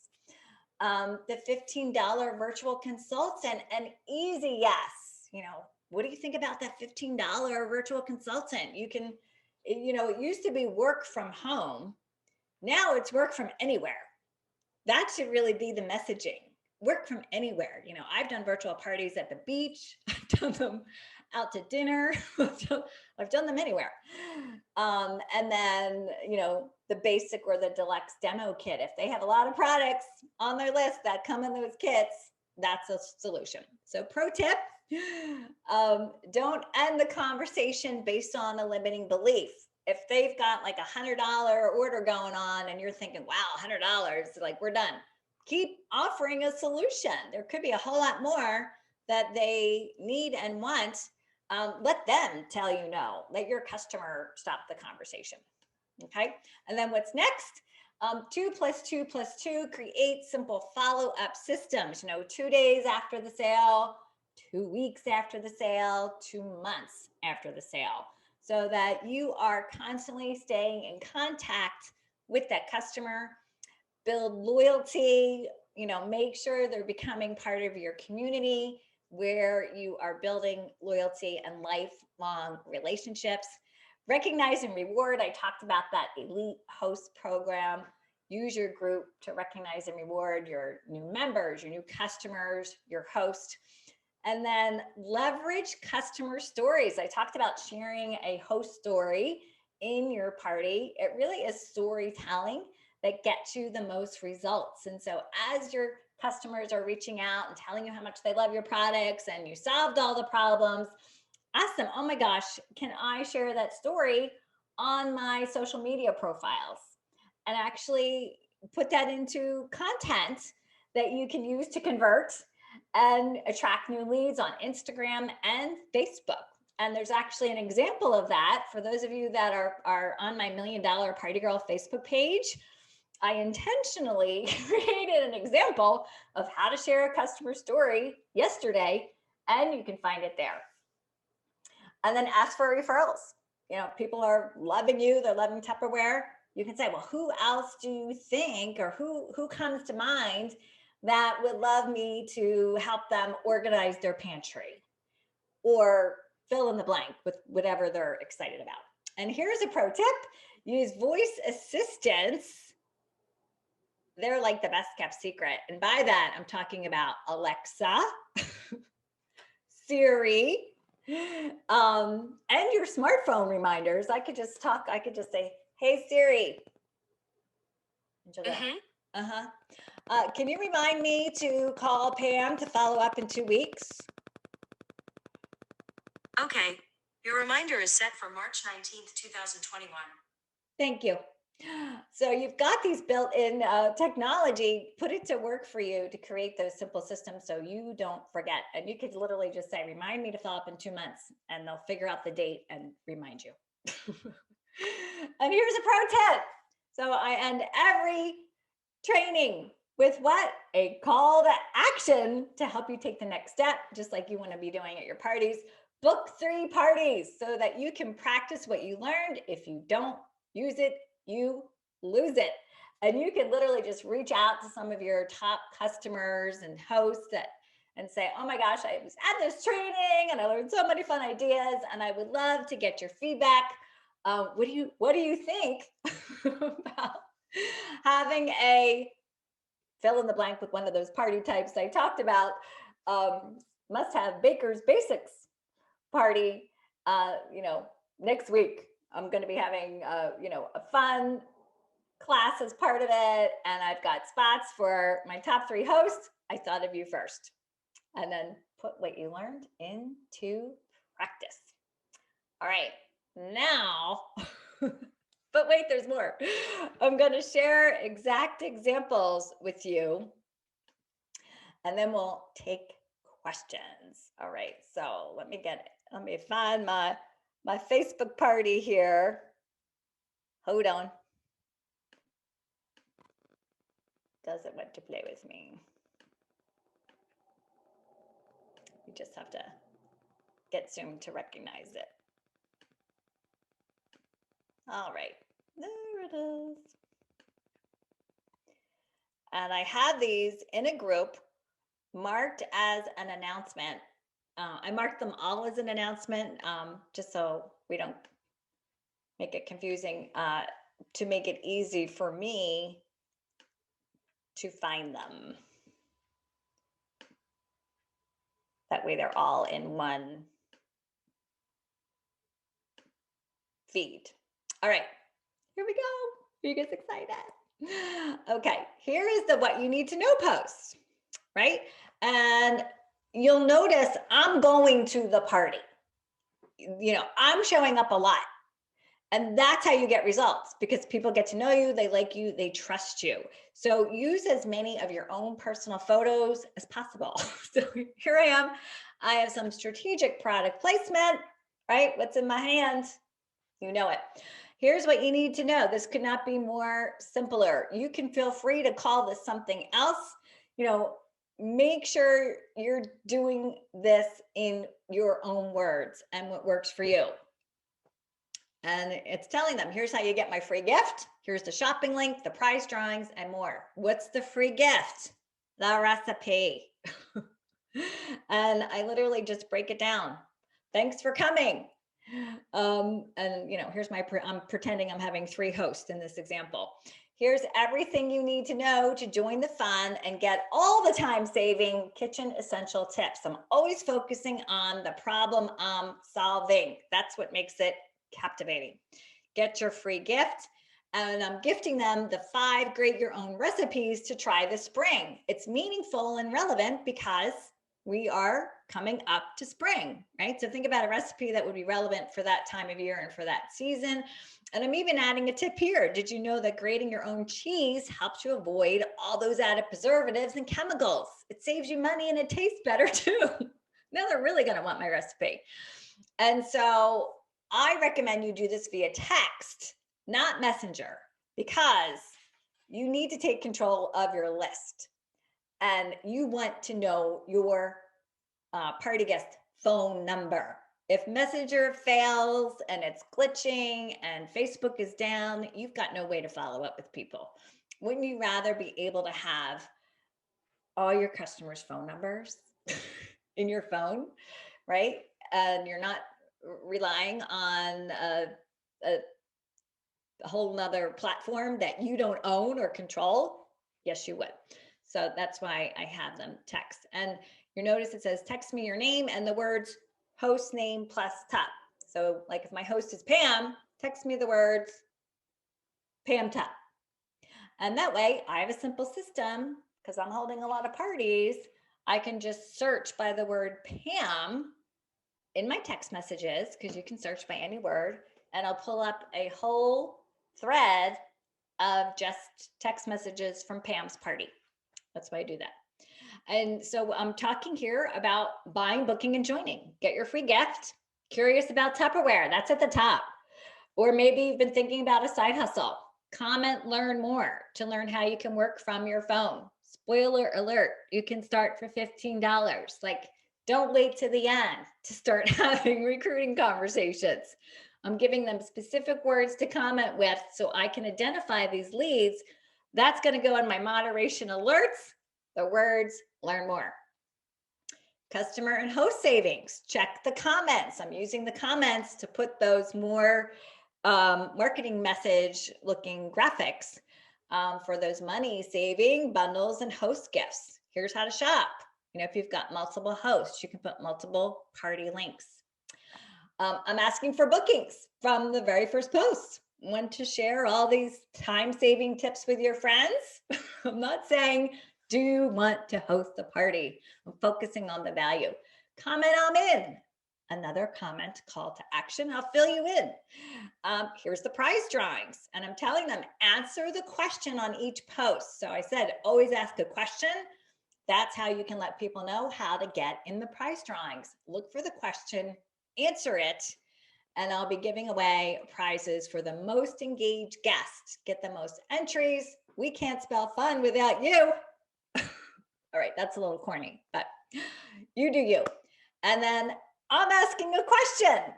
The $15 virtual consultant, an easy yes. What do you think about that $15 virtual consultant? You can, it used to be work from home. Now it's work from anywhere. That should really be the messaging. Work from anywhere. I've done virtual parties at the beach. I've done them out to dinner. I've done them anywhere. And then, the basic or the deluxe demo kit. If they have a lot of products on their list that come in those kits, that's a solution. So pro tip, don't end the conversation based on a limiting belief. If they've got like $100 order going on and you're thinking, wow, $100, like we're done. Keep offering a solution. There could be a whole lot more that they need and want. Let them tell you no. Let your customer stop the conversation. Okay. And then what's next? 2 + 2 + 2, create simple follow-up systems, 2 days after the sale, 2 weeks after the sale, 2 months after the sale, so that you are constantly staying in contact with that customer, build loyalty, make sure they're becoming part of your community where you are building loyalty and lifelong relationships. Recognize and reward. I talked about that elite host program. Use your group to recognize and reward your new members, your new customers, your host. And then leverage customer stories. I talked about sharing a host story in your party. It really is storytelling that gets you the most results. And so as your customers are reaching out and telling you how much they love your products and you solved all the problems, ask them, oh my gosh, can I share that story on my social media profiles? And actually put that into content that you can use to convert and attract new leads on Instagram and Facebook. And there's actually an example of that for those of you that are on my $1 Million Party Girl Facebook page. I intentionally created an example of how to share a customer story yesterday, and you can find it there. And then ask for referrals. People are loving you, they're loving Tupperware. You can say, well, who else do you think, or who comes to mind that would love me to help them organize their pantry? Or fill in the blank with whatever they're excited about. And here's a pro tip: use voice assistants. They're like the best kept secret. And by that, I'm talking about Alexa, Siri, and your smartphone reminders. I could just say, hey, Siri. Can you remind me to call Pam to follow up in 2 weeks? Okay. Your reminder is set for March 19th, 2021. Thank you. So you've got these built-in technology, put it to work for you to create those simple systems so you don't forget. And you could literally just say, remind me to follow up in 2 months, and they'll figure out the date and remind you. And here's a pro tip. So I end every training with what? A call to action to help you take the next step, just like you want to be doing at your parties. Book 3 parties so that you can practice what you learned. If you don't use it, you lose it. And you can literally just reach out to some of your top customers and hosts and say, oh my gosh, I was at this training and I learned so many fun ideas and I would love to get your feedback. What do you think about having a fill in the blank with one of those party types I talked about? Must have Baker's Basics party. Next week I'm going to be having a fun class as part of it, and I've got spots for my top 3 hosts. I thought of you first, and then put what you learned into practice. All right, now, but wait, there's more. I'm going to share exact examples with you, and then we'll take questions. All right, so let me find my Facebook party here. Hold on. Doesn't want to play with me. You just have to get Zoom to recognize it. All right, there it is. And I have these in a group marked as an announcement. I marked them all as an announcement, just so we don't make it confusing, to make it easy for me to find them. That way they're all in one feed. All right, here we go. Are you guys excited? Okay, here is the what you need to know post, right? And you'll notice I'm going to the party. I'm showing up a lot. And that's how you get results, because people get to know you, they like you, they trust you. So use as many of your own personal photos as possible. So here I am. I have some strategic product placement, right? What's in my hand? You know it. Here's what you need to know. This could not be more simpler. You can feel free to call this something else. Make sure you're doing this in your own words and what works for you. And it's telling them, here's how you get my free gift. Here's the shopping link, the prize drawings, and more. What's the free gift? The recipe. And I literally just break it down. Thanks for coming. Here's I'm pretending I'm having 3 hosts in this example. Here's everything you need to know to join the fun and get all the time-saving kitchen essential tips. I'm always focusing on the problem I'm solving. That's what makes it captivating. Get your free gift, and I'm gifting them the 5 great your own recipes to try this spring. It's meaningful and relevant because we are coming up to spring, right? So think about a recipe that would be relevant for that time of year and for that season. And I'm even adding a tip here. Did you know that grating your own cheese helps you avoid all those added preservatives and chemicals? It saves you money and it tastes better too. Now they're really going to want my recipe. And so I recommend you do this via text, not Messenger, because you need to take control of your list. And you want to know your party guest phone number. If Messenger fails and it's glitching and Facebook is down, you've got no way to follow up with people. Wouldn't you rather be able to have all your customers' phone numbers in your phone, right? And you're not relying on a whole nother platform that you don't own or control? Yes, you would. So that's why I have them text. And you notice it says, text me your name and the words host name plus top. So like if my host is Pam, text me the words Pam top. And that way I have a simple system, because I'm holding a lot of parties. I can just search by the word Pam in my text messages, because you can search by any word, and I'll pull up a whole thread of just text messages from Pam's party. That's why I do that. And so I'm talking here about buying, booking, and joining. Get your free gift. Curious about Tupperware. That's at the top. Or maybe you've been thinking about a side hustle. Comment, learn more to learn how you can work from your phone. Spoiler alert, you can start for $15. Like, don't wait to the end to start having recruiting conversations. I'm giving them specific words to comment with so I can identify these leads. That's going to go in my moderation alerts. The words, learn more. Customer and host savings. Check the comments. I'm using the comments to put those more marketing message looking graphics for those money saving bundles and host gifts. Here's how to shop. If you've got multiple hosts, you can put multiple party links. I'm asking for bookings from the very first post. Want to share all these time-saving tips with your friends? I'm not saying, do you want to host a party? I'm focusing on the value. Comment I'm in. Another comment, call to action. I'll fill you in. Here's the prize drawings. And I'm telling them, answer the question on each post. So I said, always ask a question. That's how you can let people know how to get in the prize drawings. Look for the question, answer it, and I'll be giving away prizes for the most engaged guests. Get the most entries. We can't spell fun without you. All right, that's a little corny, but you do you. And then I'm asking a question,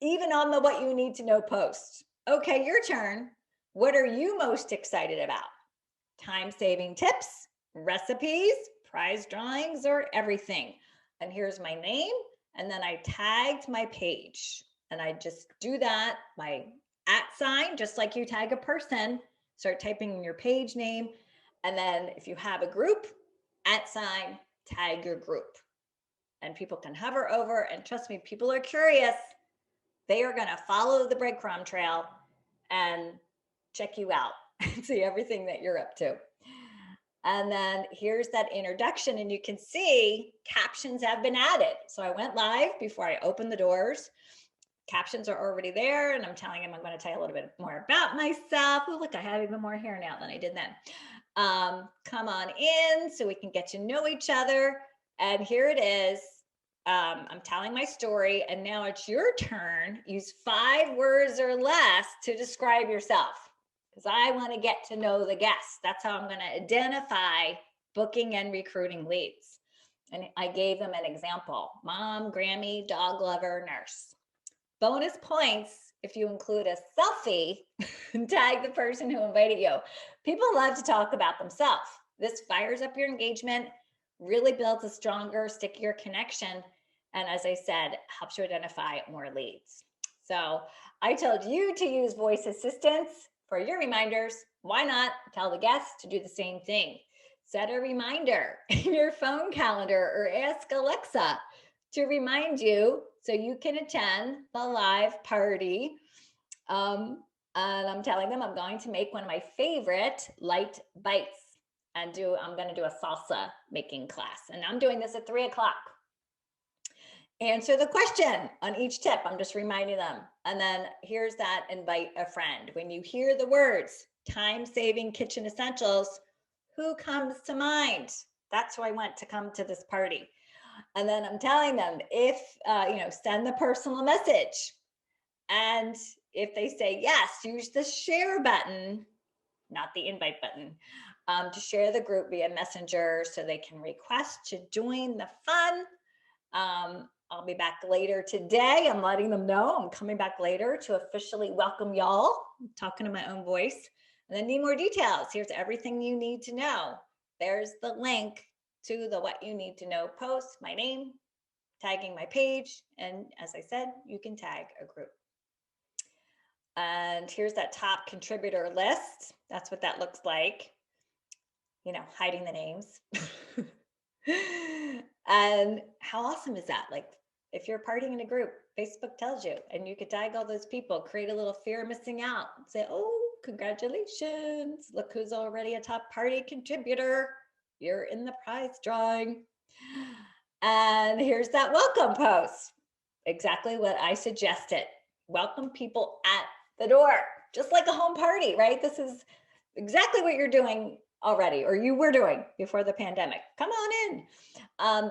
even on the what you need to know post. Okay, your turn. What are you most excited about? Time-saving tips, recipes, prize drawings, or everything? And here's my name. And then I tagged my page. And I just do that by @, just like you tag a person. Start typing in your page name. And then if you have a group, @, tag your group. And people can hover over, and trust me, people are curious. They are going to follow the breadcrumb trail and check you out and see everything that you're up to. And then here's that introduction, and you can see captions have been added. So I went live before I opened the doors. Captions are already there, and I'm telling them I'm going to tell you a little bit more about myself. Oh, look, I have even more hair now than I did then. Come on in so we can get to know each other. And here it is. I'm telling my story, and now it's your turn. Use 5 words or less to describe yourself, because I want to get to know the guests. That's how I'm going to identify booking and recruiting leads. And I gave them an example: mom, Grammy, dog lover, nurse. Bonus points if you include a selfie and tag the person who invited you. People love to talk about themselves. This fires up your engagement, really builds a stronger, stickier connection. And as I said, helps you identify more leads. So I told you to use voice assistants for your reminders. Why not tell the guests to do the same thing? Set a reminder in your phone calendar or ask Alexa to remind you so you can attend the live party. And I'm telling them I'm going to make one of my favorite light bites. And I'm going to do a salsa making class. And I'm doing this at 3:00. Answer the question on each tip. I'm just reminding them. And then here's that invite a friend. When you hear the words time-saving kitchen essentials, who comes to mind? That's who I want to come to this party. And then I'm telling them, if, send the personal message. And if they say yes, use the share button, not the invite button, to share the group via Messenger so they can request to join the fun. I'll be back later today. I'm letting them know I'm coming back later to officially welcome y'all. I'm talking to my own voice. And then need more details. Here's everything you need to know. There's the link to the what you need to know post, my name, tagging my page. And as I said, you can tag a group. And here's that top contributor list. That's what that looks like. Hiding the names. And how awesome is that? Like, if you're partying in a group, Facebook tells you, and you could tag all those people, create a little fear of missing out, say, oh, congratulations. Look who's already a top party contributor. You're in the prize drawing. And here's that welcome post. Exactly what I suggested. Welcome people at the door, just like a home party, right? This is exactly what you're doing already, or you were doing before the pandemic. Come on in.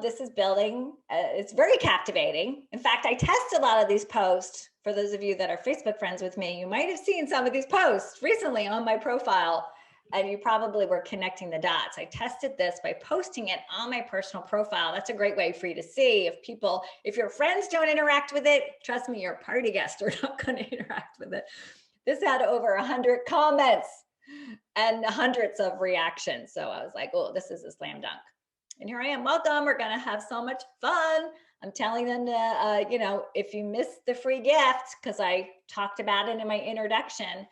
This is building. It's very captivating. In fact, I test a lot of these posts. For those of you that are Facebook friends with me, you might have seen some of these posts recently on my profile. and you probably were connecting the dots. I tested this by posting it on my personal profile. That's a great way for you to see if your friends don't interact with it, trust me, your party guests are not going to interact with it. This had over 100 comments and hundreds of reactions. So I was like, oh, this is a slam dunk. And here I am. Welcome. We're going to have so much fun. I'm telling them to, if you missed the free gift, because I talked about it in my introduction,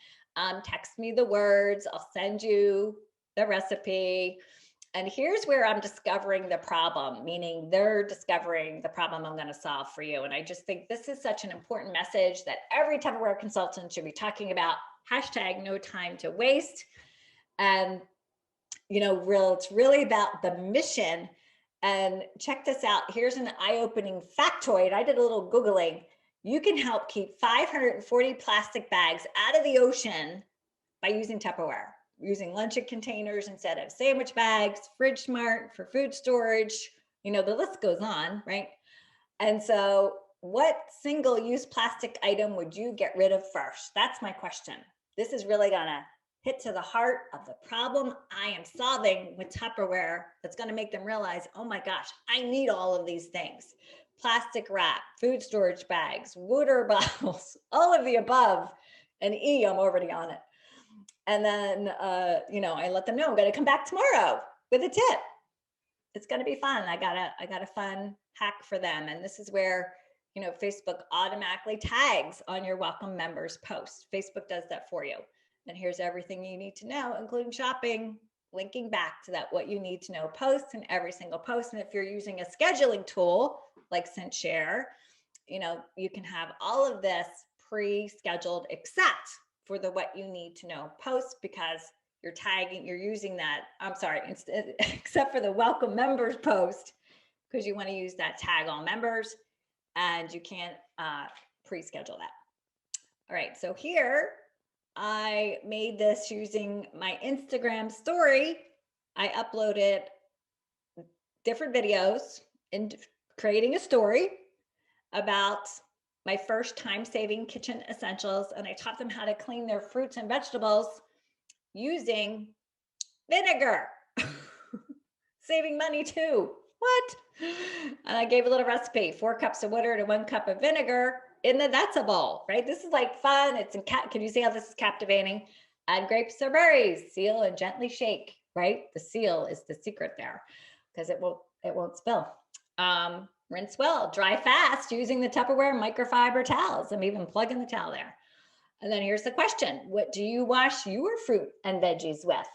text me the words. I'll send you the recipe. And here's where I'm discovering the problem, meaning they're discovering the problem I'm going to solve for you. And I just think this is such an important message that every Tupperware consultant should be talking about. Hashtag no time to waste. And, it's really about the mission. And check this out. Here's an eye-opening factoid. I did a little Googling. You can help keep 540 plastic bags out of the ocean by using Tupperware, using luncheon containers instead of sandwich bags, Fridge Smart for food storage. The list goes on, right? And so what single-use plastic item would you get rid of first? That's my question. This is really gonna hit to the heart of the problem I am solving with Tupperware that's going to make them realize, oh my gosh, I need all of these things. Plastic wrap, food storage bags, water bottles, all of the above. And I'm already on it. And then, I let them know I'm going to come back tomorrow with a tip. It's going to be fun. I got a fun hack for them. And this is where, Facebook automatically tags on your welcome members post. Facebook does that for you. And here's everything you need to know, including shopping, linking back to that what you need to know posts in every single post. And if you're using a scheduling tool like SendShare, you can have all of this pre-scheduled except for the what you need to know posts, because you're using that, except for the welcome members post, because you want to use that tag all members and you can't pre-schedule that. All right, so here, I made this using my Instagram story. I uploaded different videos in creating a story about my first time-saving kitchen essentials, and I taught them how to clean their fruits and vegetables using vinegar. Saving money too. What? And I gave a little recipe, 4 cups of water to 1 cup of vinegar in the That's bowl, right? This is like fun. Can you see how this is captivating? Add grapes or berries, seal and gently shake, right? The seal is the secret there because it won't spill. Rinse well, dry fast using the Tupperware microfiber towels. I'm even plugging the towel there. And then here's the question. What do you wash your fruit and veggies with?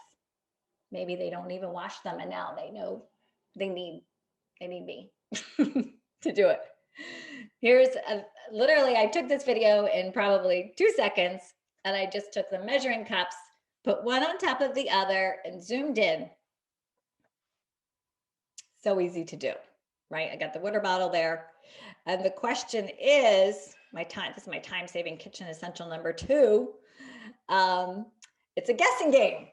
Maybe they don't even wash them and now they know they need me to do it. Literally, I took this video in probably 2 seconds and I just took the measuring cups, put one on top of the other and zoomed in. So easy to do, right? I got the water bottle there. And the question is, this is my time-saving kitchen essential number 2. It's a guessing game.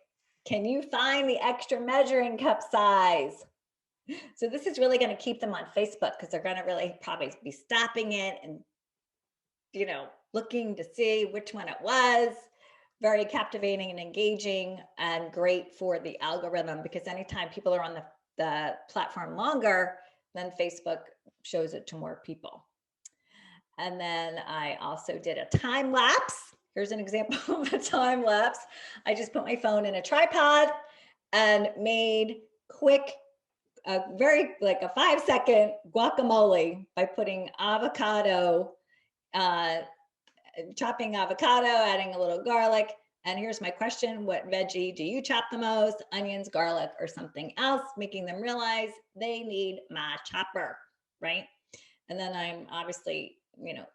Can you find the extra measuring cup size? So this is really going to keep them on Facebook because they're going to really probably be stopping it and, looking to see which one it was. Very captivating and engaging and great for the algorithm, because anytime people are on the platform longer, then Facebook shows it to more people. And then I also did a time lapse. Here's an example of a time lapse. I just put my phone in a tripod and made quick, a 5-second guacamole by putting avocado, chopping avocado, adding a little garlic. And here's my question. What veggie do you chop the most? Onions, garlic, or something else? Making them realize they need my chopper, right? And then I'm obviously,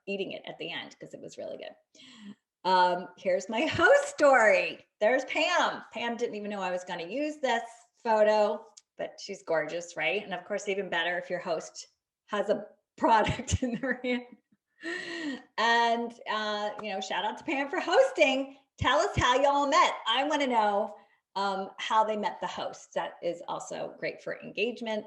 eating it at the end because it was really good. Here's my host story. There's Pam. Pam didn't even know I was going to use this photo, but she's gorgeous, right? And of course, even better if your host has a product in their hand. And, shout out to Pam for hosting. Tell us how y'all met. I want to know how they met the host. That is also great for engagement.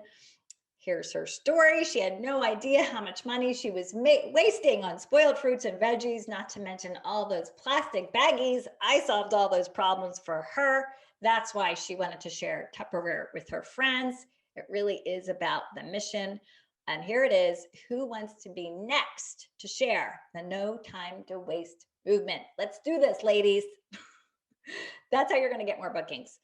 Here's her story. She had no idea how much money she was wasting on spoiled fruits and veggies, not to mention all those plastic baggies. I solved all those problems for her That's why she wanted to share Tupperware with her friends. It really is about the mission. And here it is. Who wants to be next to share the No Time to Waste movement? Let's do this, ladies. That's how you're going to get more bookings.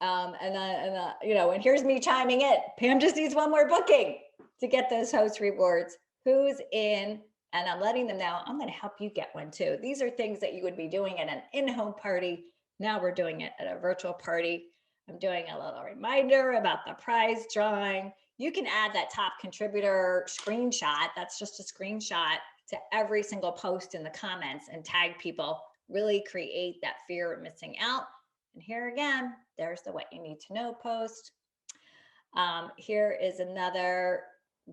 And here's me chiming in. Pam just needs one more booking to get those host rewards. Who's in? And I'm letting them know I'm going to help you get one too. These are things that you would be doing at an in-home party. Now we're doing it at a virtual party. I'm doing a little reminder about the prize drawing. You can add that top contributor screenshot. That's just a screenshot to every single post in the comments and tag people. Really create that fear of missing out. And here again, there's the what you need to know post. Here is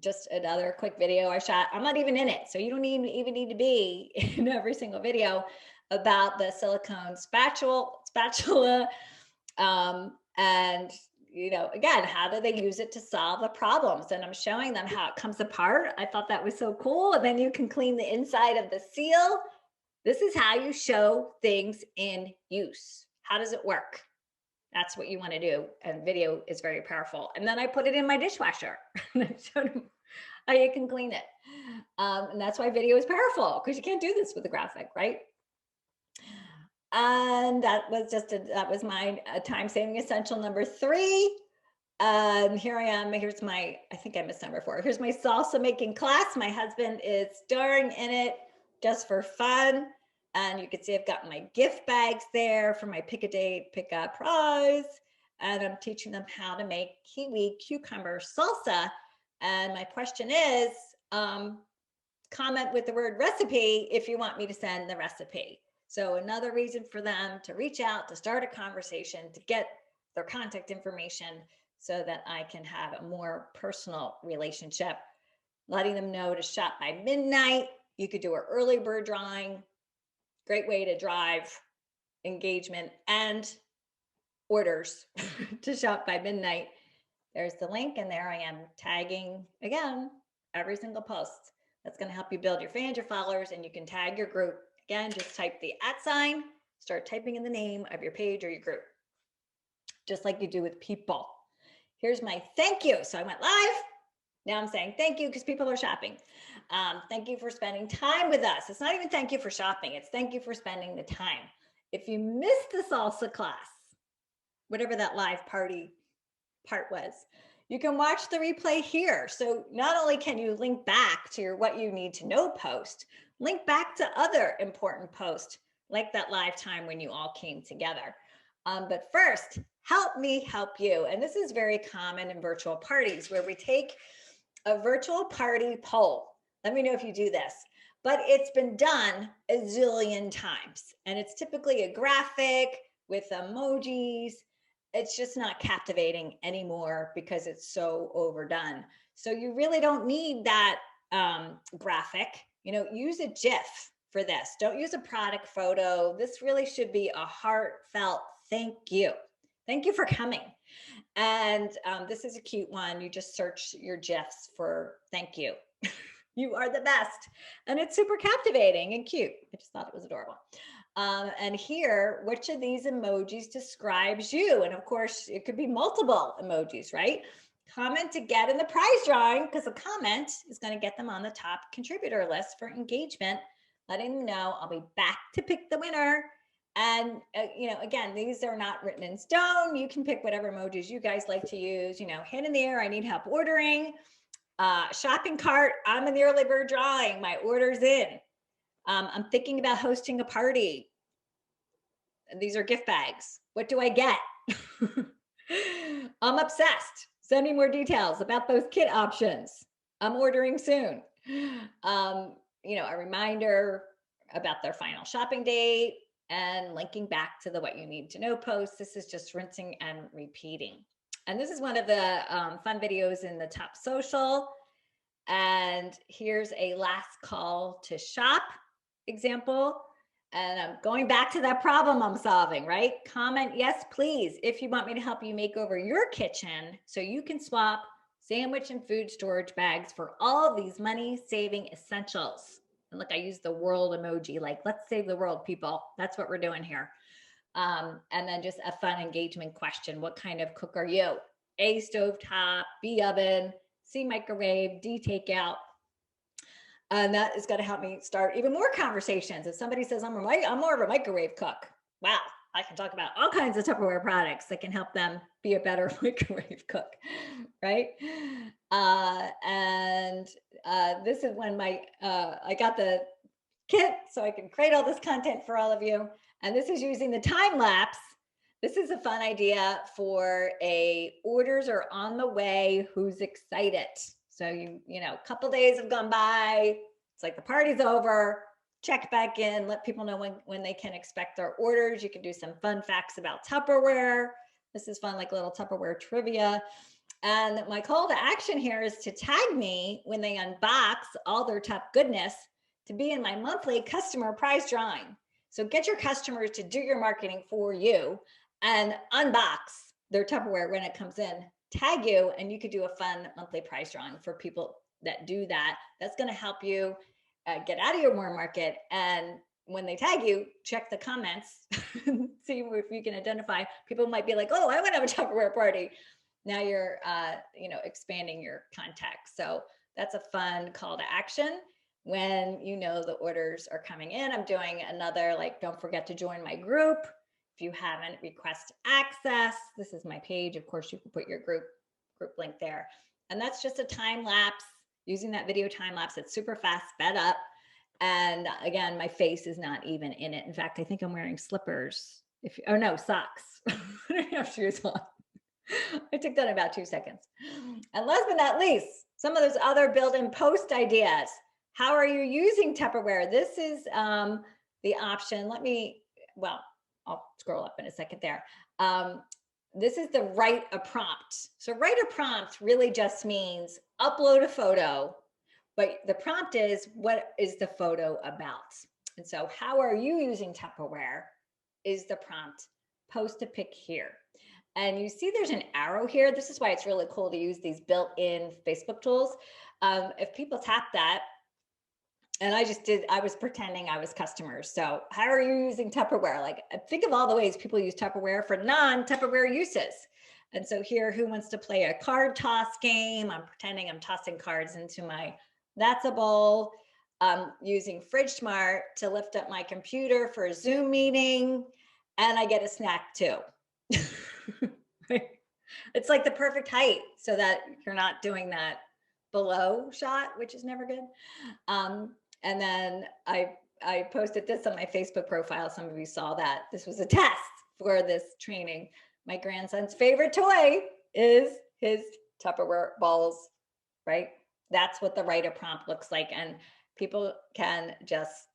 just another quick video I shot. I'm not even in it, so you don't even need to be in every single video about the silicone spatula, and again, how do they use it to solve the problems? And I'm showing them how it comes apart. I thought that was so cool. And then you can clean the inside of the seal. This is how you show things in use. How does it work? That's what you want to do. And video is very powerful. And then I put it in my dishwasher and I showed them how you can clean it. And that's why video is powerful, because you can't do this with a graphic, right? And that was my time-saving essential number 3. Here I am. I think I missed number 4. Here's my salsa making class. My husband is starring in it just for fun. And you can see I've got my gift bags there for my pick a date, pick a prize. And I'm teaching them how to make kiwi cucumber salsa. And my question is, comment with the word recipe if you want me to send the recipe. So another reason for them to reach out, to start a conversation, to get their contact information so that I can have a more personal relationship, letting them know to shop by midnight. You could do an early bird drawing. Great way to drive engagement and orders to shop by midnight. There's the link, and there I am tagging again every single post. That's going to help you build your fans, your followers, and you can tag your group. Again, just type the @, start typing in the name of your page or your group, just like you do with people. Here's my thank you. So I went live. Now I'm saying thank you because people are shopping. Thank you for spending time with us. It's not even thank you for shopping. It's thank you for spending the time. If you missed the salsa class, whatever that live party part was, you can watch the replay here. So not only can you link back to your what you need to know post, link back to other important posts like that live time when you all came together. But first, help me help you. And this is very common in virtual parties where we take a virtual party poll. Let me know if you do this, but it's been done a zillion times. And it's typically a graphic with emojis. It's just not captivating anymore because it's so overdone. So you really don't need that graphic. Use a GIF for this. Don't use a product photo. This really should be a heartfelt thank you. Thank you for coming. And this is a cute one. You just search your GIFs for thank you. You are the best. And it's super captivating and cute. I just thought it was adorable. And here, which of these emojis describes you? And of course, it could be multiple emojis, right? Comment to get in the prize drawing, because a comment is going to get them on the top contributor list for engagement, letting them know I'll be back to pick the winner. And, again, these are not written in stone. You can pick whatever emojis you guys like to use. Hand in the air, I need help ordering. Shopping cart, I'm in the early bird drawing. My order's in. I'm thinking about hosting a party. And these are gift bags. What do I get? I'm obsessed. Send me more details about those kit options. I'm ordering soon. A reminder about their final shopping date and linking back to the what you need to know post. This is just rinsing and repeating. And this is one of the fun videos in the top social. And here's a last call to shop example. And I'm going back to that problem I'm solving, right? Comment, yes, please, if you want me to help you make over your kitchen so you can swap sandwich and food storage bags for all of these money-saving essentials. And look, I used the world emoji, like, let's save the world, people. That's what we're doing here. And then just a fun engagement question. What kind of cook are you? A, stovetop, B, oven, C, microwave, D, takeout. And that is going to help me start even more conversations. If somebody says I'm more of a microwave cook, wow, I can talk about all kinds of Tupperware products that can help them be a better microwave cook, right? And this is when I got the kit so I can create all this content for all of you. And this is using the time lapse. This is a fun idea for a orders are on the way, who's excited. So you know, a couple days have gone by. It's like the party's over. Check back in, let people know when they can expect their orders. You can do some fun facts about Tupperware. This is fun, like little Tupperware trivia. And my call to action here is to tag me when they unbox all their top goodness to be in my monthly customer prize drawing. So get your customers to do your marketing for you and unbox their Tupperware when it comes in. Tag you, and you could do a fun monthly prize drawing for people that do that. That's going to help you get out of your warm market. And when they tag you, check the comments, see if you can identify. People might be like, "Oh, I want to have a Tupperware party." Now you're, expanding your contacts. So that's a fun call to action when you know the orders are coming in. I'm doing another, like, don't forget to join my group. If you haven't, request access. This is my page. Of course, you can put your group link there. And that's just a time lapse using that video time lapse. It's super fast, sped up. And again, my face is not even in it. In fact, I think I'm wearing slippers. Oh no, socks. I don't have shoes on. I took that in about 2 seconds. And last but not least, some of those other build and post ideas. How are you using Tupperware? This is the option. I'll scroll up in a second there. This is the write a prompt. So write a prompt really just means upload a photo, but the prompt is, what is the photo about? And so how are you using Tupperware is the prompt. Post a pic here. And you see there's an arrow here. This is why it's really cool to use these built-in Facebook tools. If people tap that, and I was pretending I was customers. So how are you using Tupperware? Like, think of all the ways people use Tupperware for non-Tupperware uses. And so here, who wants to play a card toss game? I'm pretending I'm tossing cards into that's a bowl. Using FridgeSmart to lift up my computer for a Zoom meeting. And I get a snack too. It's like the perfect height so that you're not doing that below shot, which is never good. And then I posted this on my Facebook profile. Some of you saw that. This was a test for this training. My grandson's favorite toy is his Tupperware balls, right? That's what the write a prompt looks like. And people can just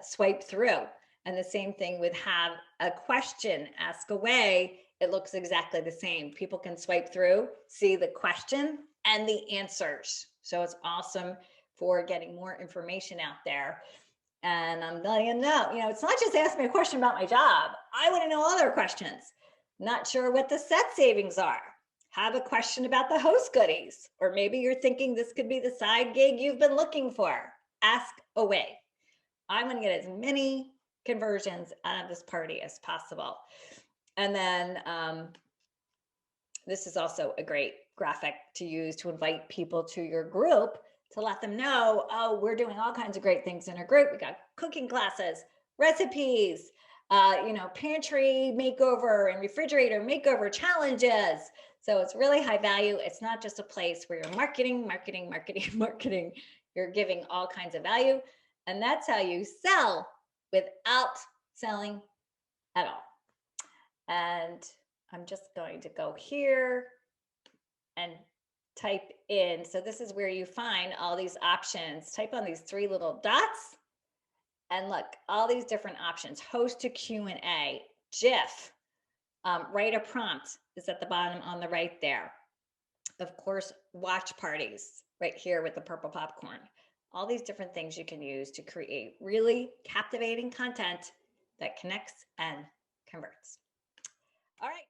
swipe through. And the same thing with have a question, ask away. It looks exactly the same. People can swipe through, see the question and the answers. So it's awesome for getting more information out there. And I'm letting you know, it's not just ask me a question about my job. I want to know other questions. Not sure what the set savings are. Have a question about the host goodies. Or maybe you're thinking this could be the side gig you've been looking for. Ask away. I'm going to get as many conversions out of this party as possible. And then this is also a great graphic to use to invite people to your group to let them know, oh, we're doing all kinds of great things in our group. We got cooking classes, recipes, pantry makeover and refrigerator makeover challenges. So it's really high value. It's not just a place where you're marketing. You're giving all kinds of value. And that's how you sell without selling at all. And I'm just going to go here and type in. So this is where you find all these options. Type on these 3 little dots and look, all these different options. Host a Q&A, GIF, write a prompt is at the bottom on the right there. Of course, watch parties right here with the purple popcorn. All these different things you can use to create really captivating content that connects and converts. All right.